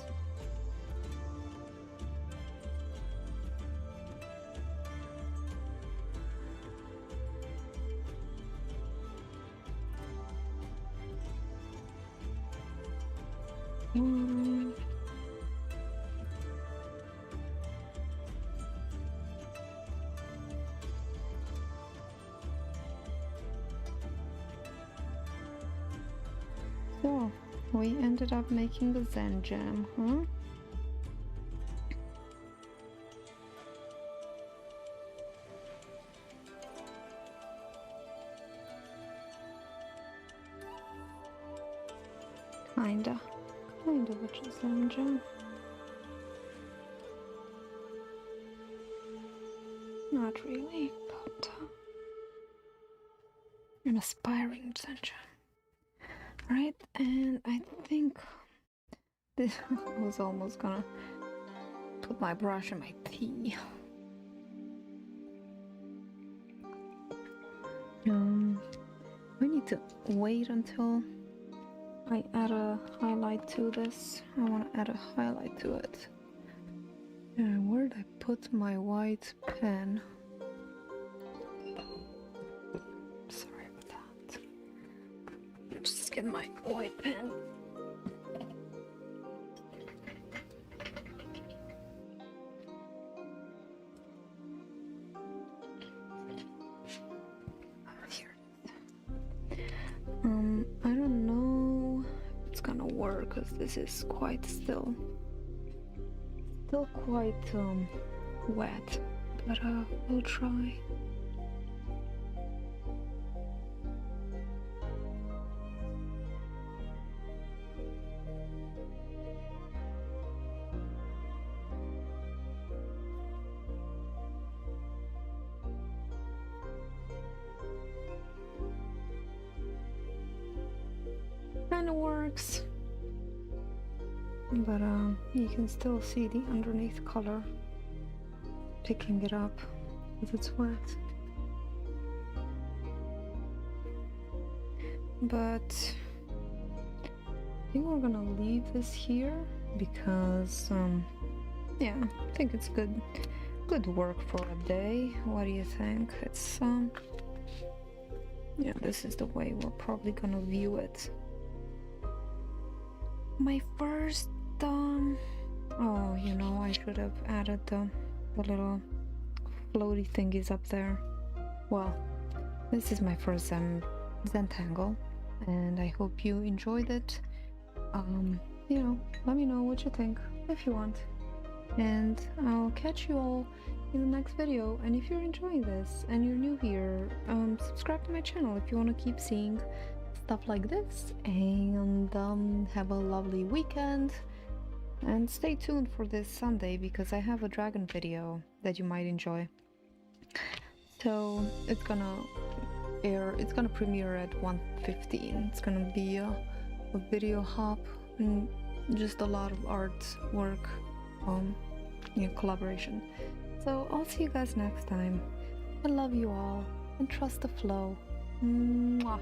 So, we ended up making the Zen gem, huh? Kind of a Zen gem. Not really, but an aspiring Zen gem. Right, and I think this I was almost gonna put my brush in my tea. We need to wait until I add a highlight to this. I want to add a highlight to it. And where did I put my white pen? get my white pen. Here. I don't know if it's gonna work because this is quite still quite wet, but we'll try. Kind of works, but you can still see the underneath color picking it up because it's wet. But I think we're gonna leave this here because yeah, I think it's good work for a day. What do you think? It's yeah, this is the way we're probably gonna view it. My first oh, you know, I should have added the little floaty thingies up there. Well, this is my first Zentangle, and I hope you enjoyed it. You know, let me know what you think if you want, and I'll catch you all in the next video. And if you're enjoying this and you're new here, subscribe to my channel if you want to keep seeing stuff like this, and have a lovely weekend, and stay tuned for this Sunday because I have a dragon video that you might enjoy. So it's gonna premiere at 1:15. It's gonna be a video hop and just a lot of artwork, you know, collaboration. So I'll see you guys next time. I love you all and trust the flow. Mwah.